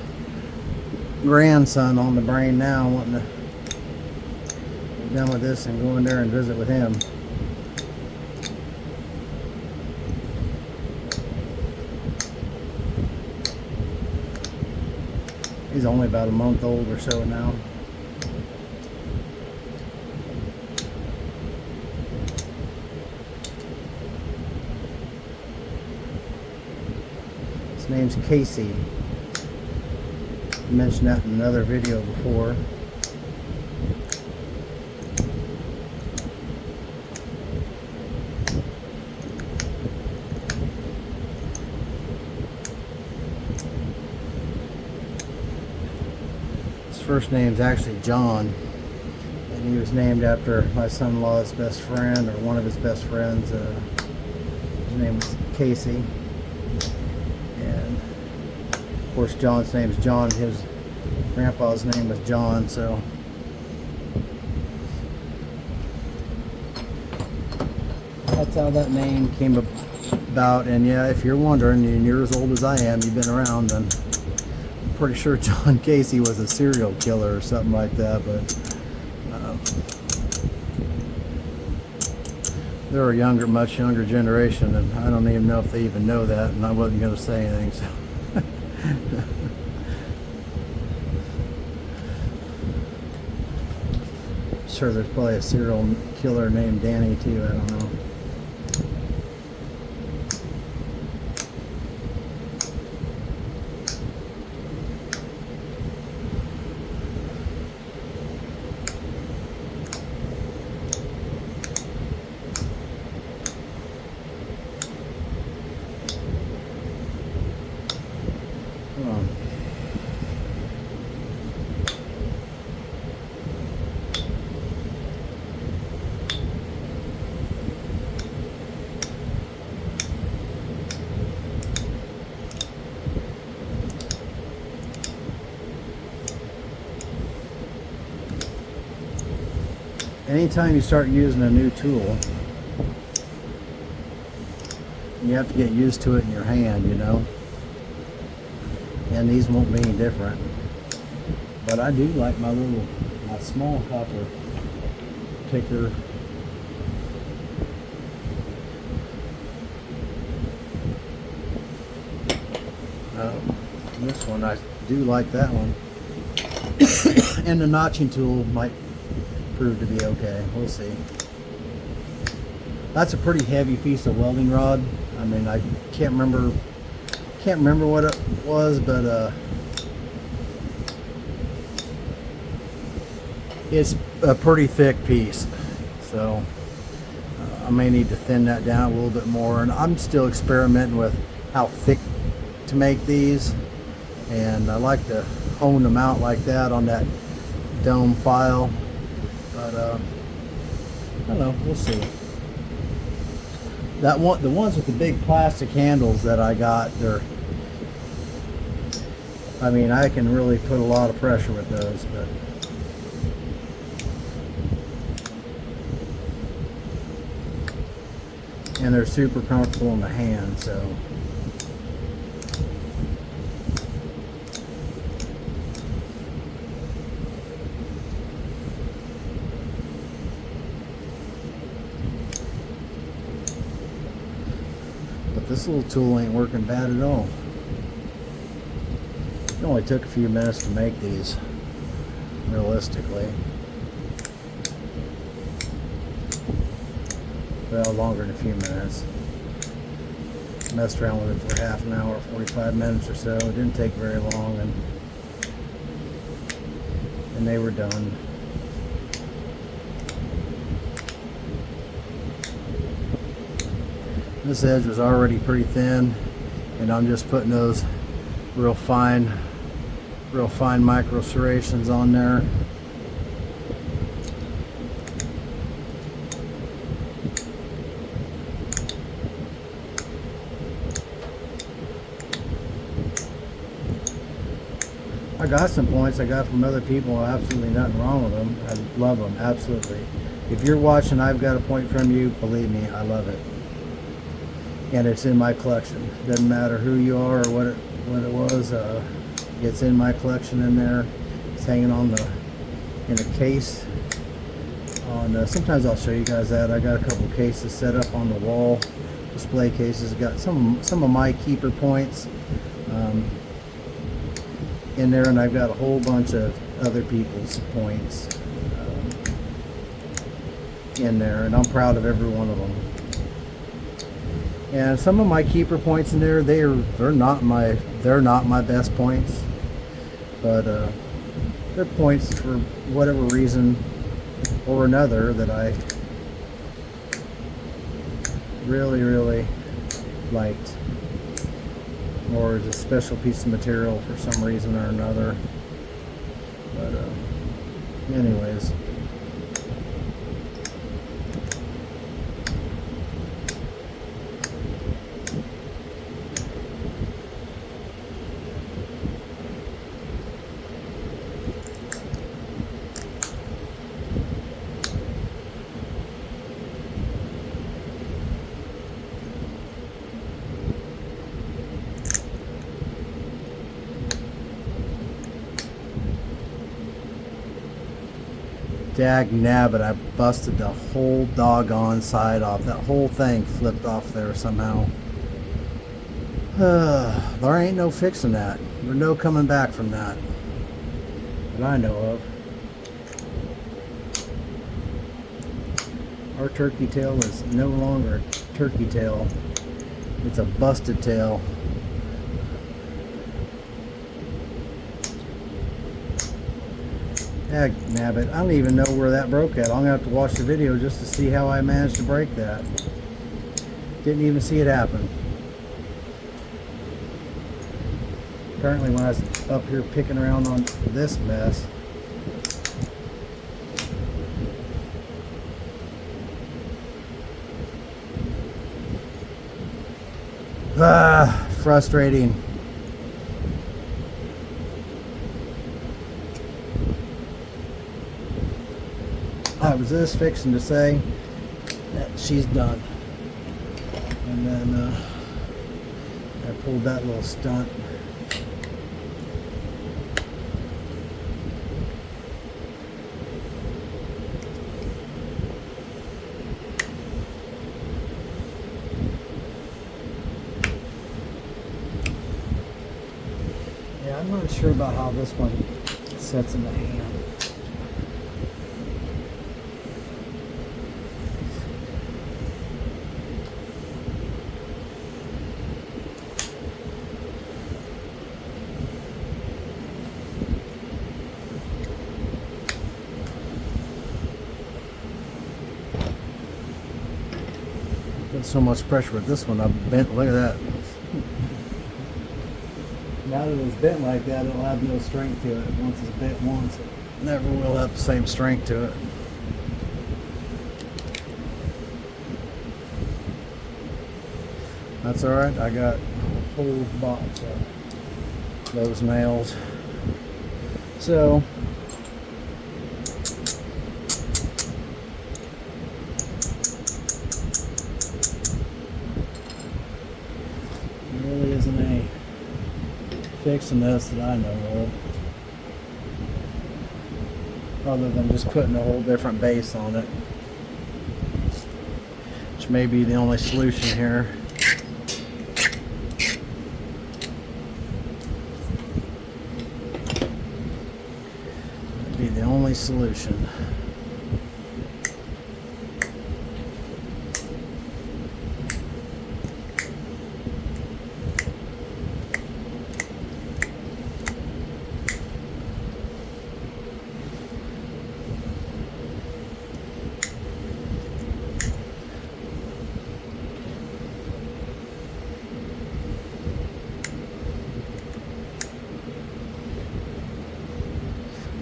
grandson on the brain now, wanting to get done with this and go in there and visit with him. He's only about a month old or so now. His name's Casey. I mentioned that in another video before. His first name's actually John, and he was named after my son-in-law's best friend, or one of his best friends. His name was Casey. Of course, John's name is John. His grandpa's name was John, so that's how that name came about. And yeah, if you're wondering, and you're as old as I am, you've been around, then I'm pretty sure John Casey was a serial killer or something like that. But they're a younger, much younger generation, and I don't even know if they even know that, and I wasn't going to say anything. So. Sure, there's probably a serial killer named Danny too. I don't know. Come on. Anytime you start using a new tool, you have to get used to it in your hand, you know. And these won't be any different. But I do like my small copper picker. This one, I do like that one. And the notching tool might prove to be okay. We'll see. That's a pretty heavy piece of welding rod. I mean, I can't remember what it was, but it's a pretty thick piece, so I may need to thin that down a little bit more. And I'm still experimenting with how thick to make these, and I like to hone them out like that on that dome file. But I don't know, we'll see. The ones with the big plastic handles that I got, I mean, I can really put a lot of pressure with those, but and they're super comfortable in the hand, so. This little tool ain't working bad at all. It only took a few minutes to make these, realistically. Well, longer than a few minutes. Messed around with it for half an hour, 45 minutes or so. It didn't take very long, and they were done. This edge was already pretty thin, and I'm just putting those real fine micro serrations on there. got some points I got from other people. Absolutely nothing wrong with them. I love them, absolutely. If you're watching, I've got a point from you. Believe me, I love it, and it's in my collection. Doesn't matter who you are or what it was. It's in my collection in there. It's hanging on in a case. Sometimes I'll show you guys that. I got a couple cases set up on the wall, display cases. Got some of my keeper points in there, and I've got a whole bunch of other people's points in there, and I'm proud of every one of them. And some of my keeper points in there, they're not my best points, but they're points for whatever reason or another that I really liked, or is a special piece of material for some reason or another. But anyways, dag nabbit, I busted the whole doggone side off. That whole thing flipped off there somehow. There ain't no fixing that. There's no coming back from that I know of. Our turkey tail is no longer a turkey tail. It's a busted tail. Heck, nabbit. I don't even know where that broke at. I'm going to have to watch the video just to see how I managed to break that. Didn't even see it happen. Apparently when I was up here picking around on this mess. Frustrating. I was just fixing to say that she's done, and then I pulled that little stunt. Yeah, I'm not sure about how this one sets in the hand. So much pressure with this one. I've bent. Look at that. Now that it's bent like that, it'll have no strength to it. Once it's bent once, it never will have the same strength to it. That's all right. I got a whole box of those nails. So fixing this that I know of, other than just putting a whole different base on it, which may be the only solution here. That'd be the only solution.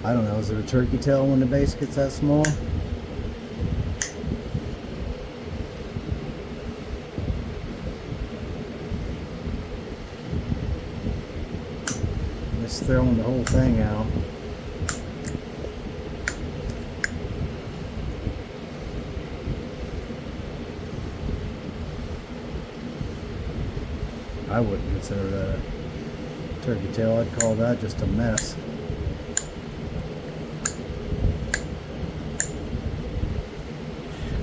I don't know, is it a turkey tail when the base gets that small? This throwing the whole thing out. I wouldn't consider that a turkey tail. I'd call that just a mess.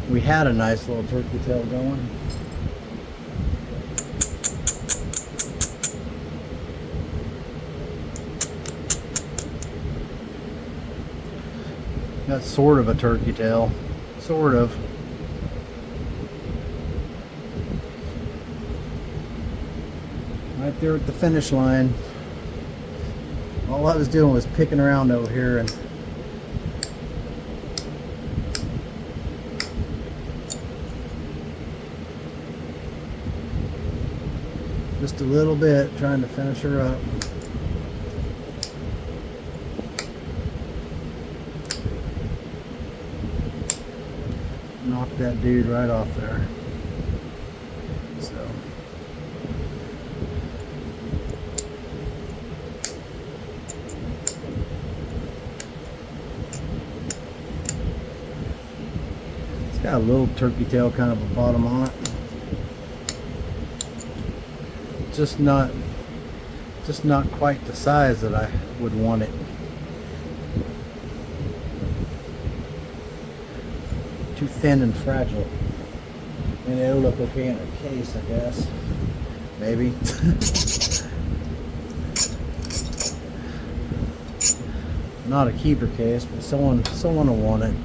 We had a nice little turkey tail going. That's sort of a turkey tail. Sort of. Right there at the finish line. All I was doing was picking around over here and just a little bit, trying to finish her up. Knock that dude right off there. So it's got a little turkey tail kind of a bottom on it. Just not quite the size that I would want it. Too thin and fragile. And it'll look okay in a case, I guess. Maybe. Not a keeper case, but someone will want it.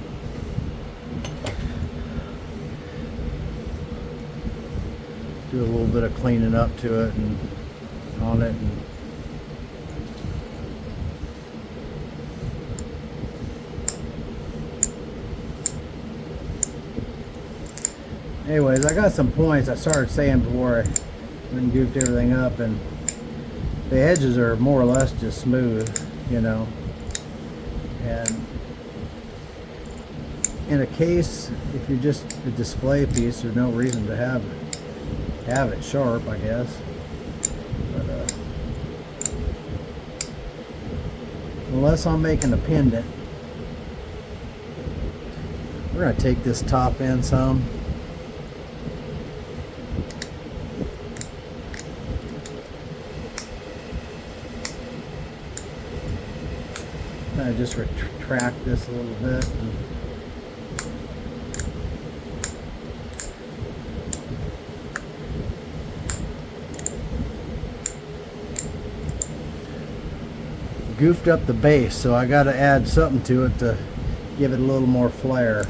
Do a little bit of cleaning up to it and on it. Anyways, I got some points I started saying before I goofed everything up, and the edges are more or less just smooth, you know. And in a case, if you're just a display piece, there's no reason to have it sharp, I guess. But unless I'm making a pendant, we're going to take this top end some. I just retract this a little bit. Goofed up the base, so I got to add something to it to give it a little more flair.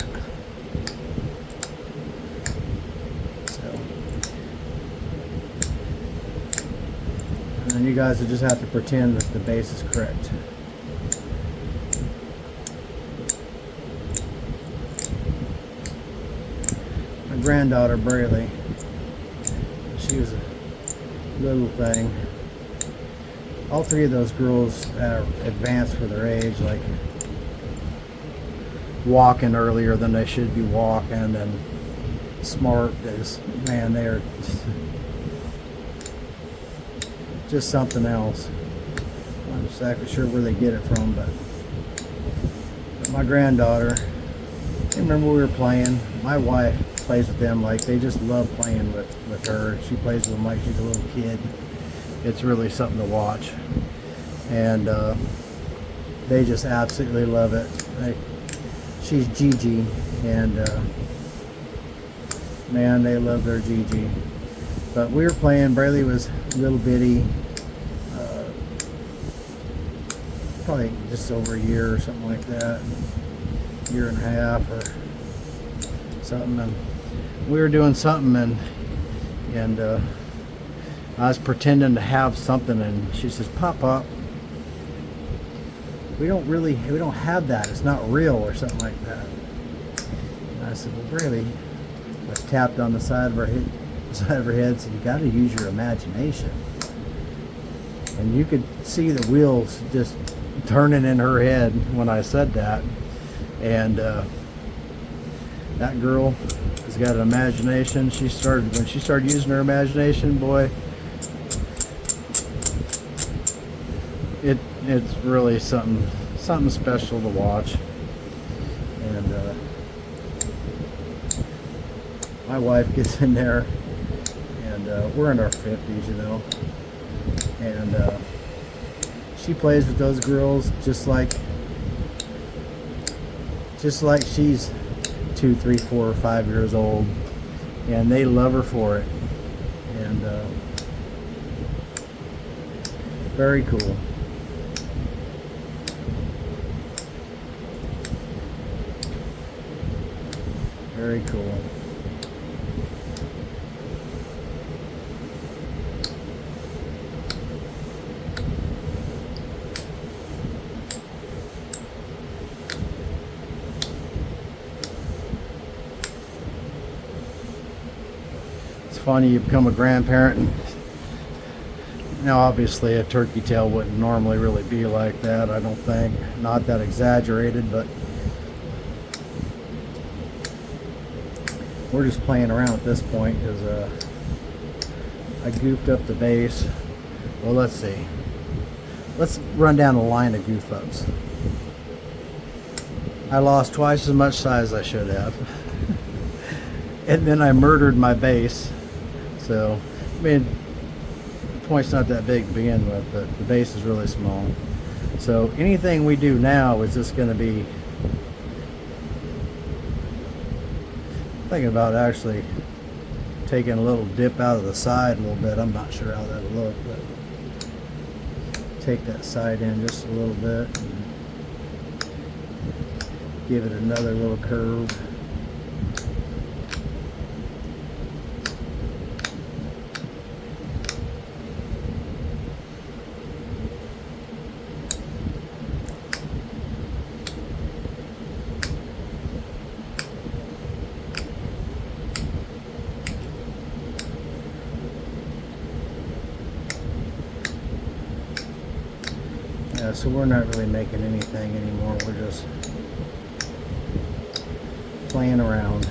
So, and then you guys will just have to pretend that the base is correct. My granddaughter Braylee, she was a little thing. All three of those girls are advanced for their age, like walking earlier than they should be walking, and smart as, man, they're just something else. I'm not exactly sure where they get it from, but my granddaughter, I remember we were playing, my wife plays with them like they just love playing with her. She plays with them like she's a little kid. It's really something to watch, and they just absolutely love it. She's Gigi, and man, they love their Gigi. But we were playing, Braylee was little bitty, probably just over a year or something like that, year and a half or something, and we were doing something, and I was pretending to have something, and she says, "Pop, we don't have that. It's not real," or something like that. And I said, "Well, really?" I tapped on the side of her head, said, "You got to use your imagination." And you could see the wheels just turning in her head when I said that. And that girl has got an imagination. When she started using her imagination, boy, It's really something special to watch. And my wife gets in there, and we're in our 50s, you know, and she plays with those girls just like she's 2, 3, 4, or 5 years old, and they love her for it. And very cool. Very cool. It's funny, you become a grandparent, and now obviously a turkey tail wouldn't normally really be like that, I don't think. Not that exaggerated, but we're just playing around at this point because I goofed up the base. Well, let's see. Let's run down a line of goof ups. I lost twice as much size as I should have. And then I murdered my base. So, I mean, the point's not that big to begin with, but the base is really small. So anything we do now is just going to be thinking about actually taking a little dip out of the side a little bit. I'm not sure how that'll look, but take that side in just a little bit and give it another little curve. So we're not really making anything anymore, we're just playing around.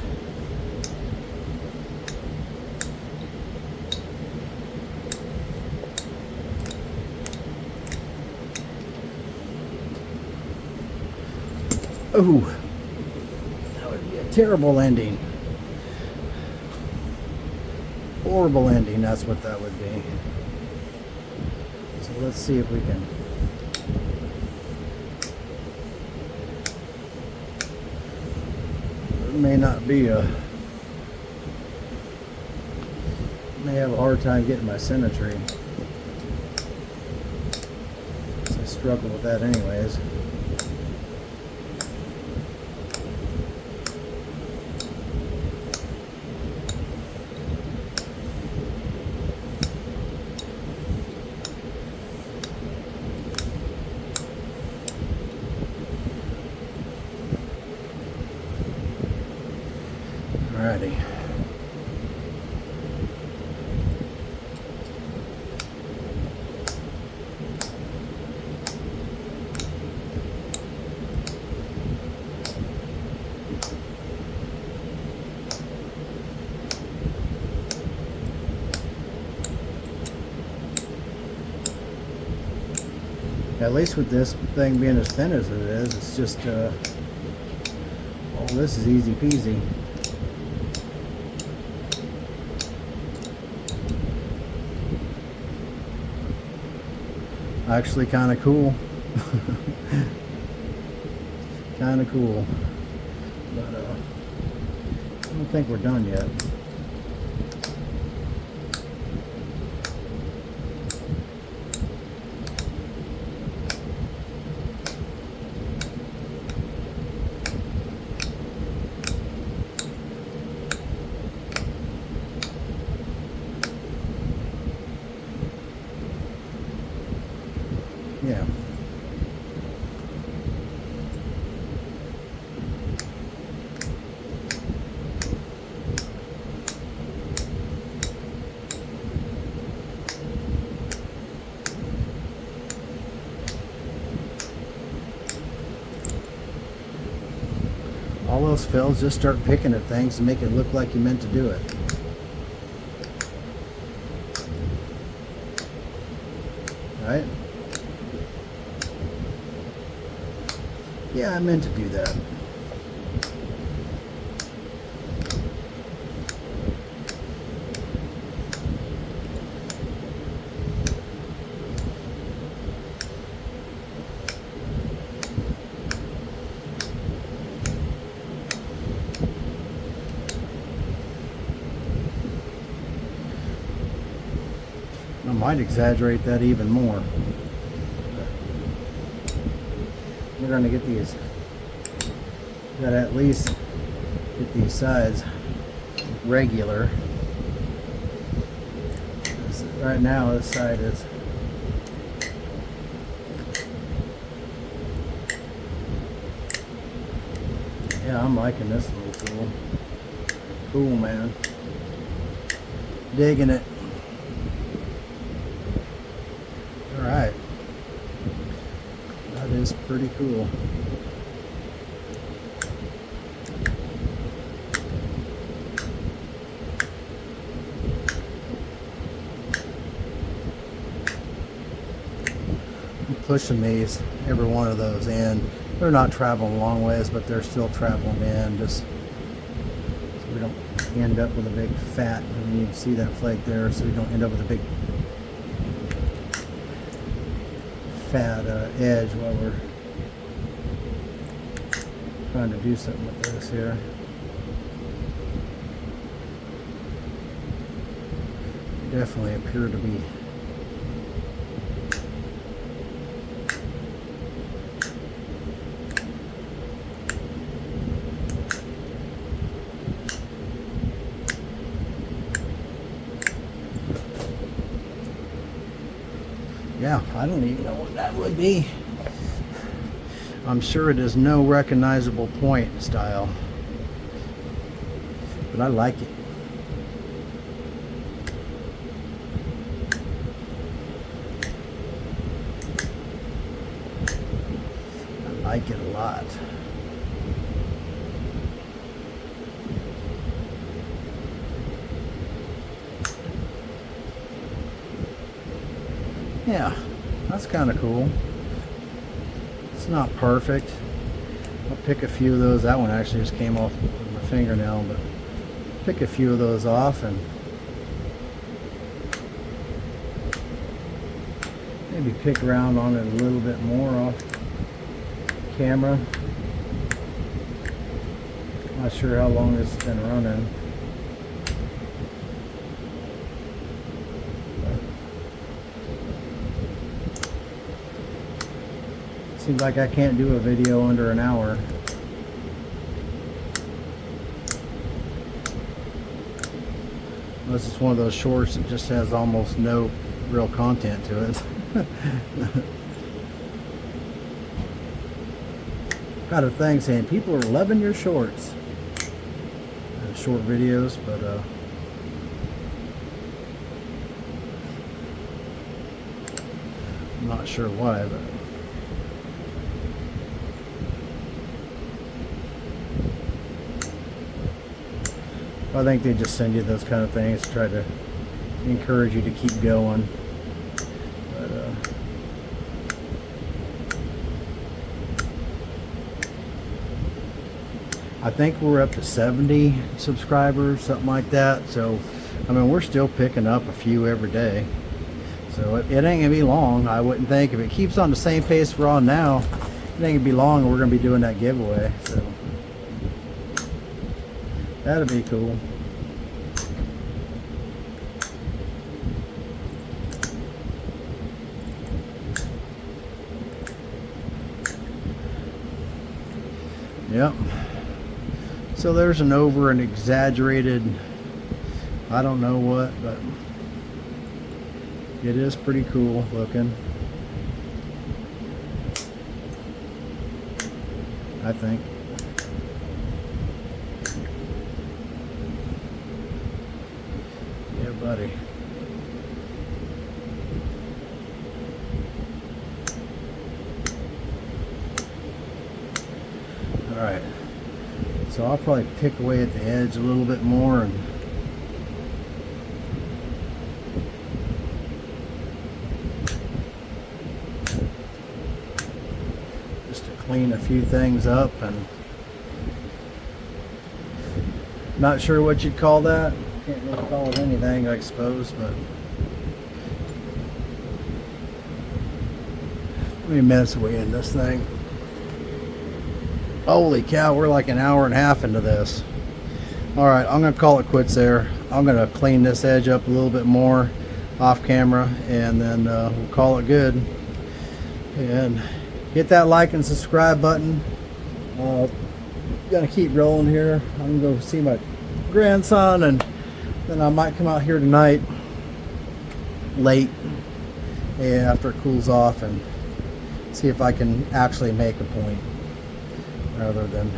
Oh, that would be a terrible ending. Horrible ending, that's what that would be. So let's see if we can. May not be may have a hard time getting my symmetry. So I struggle with that anyways. Alrighty. At least with this thing being as thin as it is, it's just oh, this is easy peasy. Actually kind of cool. Kind of cool. But I don't think we're done yet. Yeah. All else fails, just start picking at things and make it look like you meant to do it. Right? Yeah, I meant to do that. I might exaggerate that even more. We're going to get these, got to at least get these sides regular. Right now this side is yeah, I'm liking this little tool. Cool, man. Digging it. Alright. That is pretty cool. I'm pushing these, every one of those in. They're not traveling a long ways, but they're still traveling in, just so we don't end up with a big fat, and you can see that flake there, so we don't end up with a big fat edge while we're trying to do something with this here. Definitely appear to be yeah, I don't even know what that would be. I'm sure it is no recognizable point style, but I like it. I like it a lot. Yeah, that's kind of cool. It's not perfect. I'll pick a few of those. That one actually just came off with my fingernail, but pick a few of those off and maybe pick around on it a little bit more off camera. Not sure how long this has been running. Seems like I can't do a video under an hour. Unless it's one of those shorts that just has almost no real content to it. Got a thing saying people are loving your shorts. Short videos, but I'm not sure why, but I think they just send you those kind of things to try to encourage you to keep going. But, I think we're up to 70 subscribers, something like that. So, I mean, we're still picking up a few every day. So it ain't gonna be long, I wouldn't think. If it keeps on the same pace we're on now, it ain't gonna be long and we're gonna be doing that giveaway. So that'll be cool. Yep. So there's an over and exaggerated, I don't know what, but it is pretty cool looking, I think. Yeah, buddy. All right. So I'll probably pick away at the edge a little bit more and clean a few things up, and not sure what you'd call that. Can't really call it anything, I suppose, but how many minutes are we in this thing? Holy cow, we're like an hour and a half into this. Alright, I'm going to call it quits there. I'm going to clean this edge up a little bit more off camera, and then we'll call it good. And hit that like and subscribe button. Gonna keep rolling here. I'm gonna go see my grandson, and then I might come out here tonight late, and after it cools off, and see if I can actually make a point rather than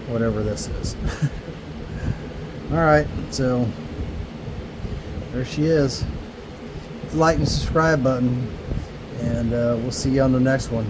whatever this is. Alright, so there she is. Hit the like and subscribe button, and we'll see you on the next one.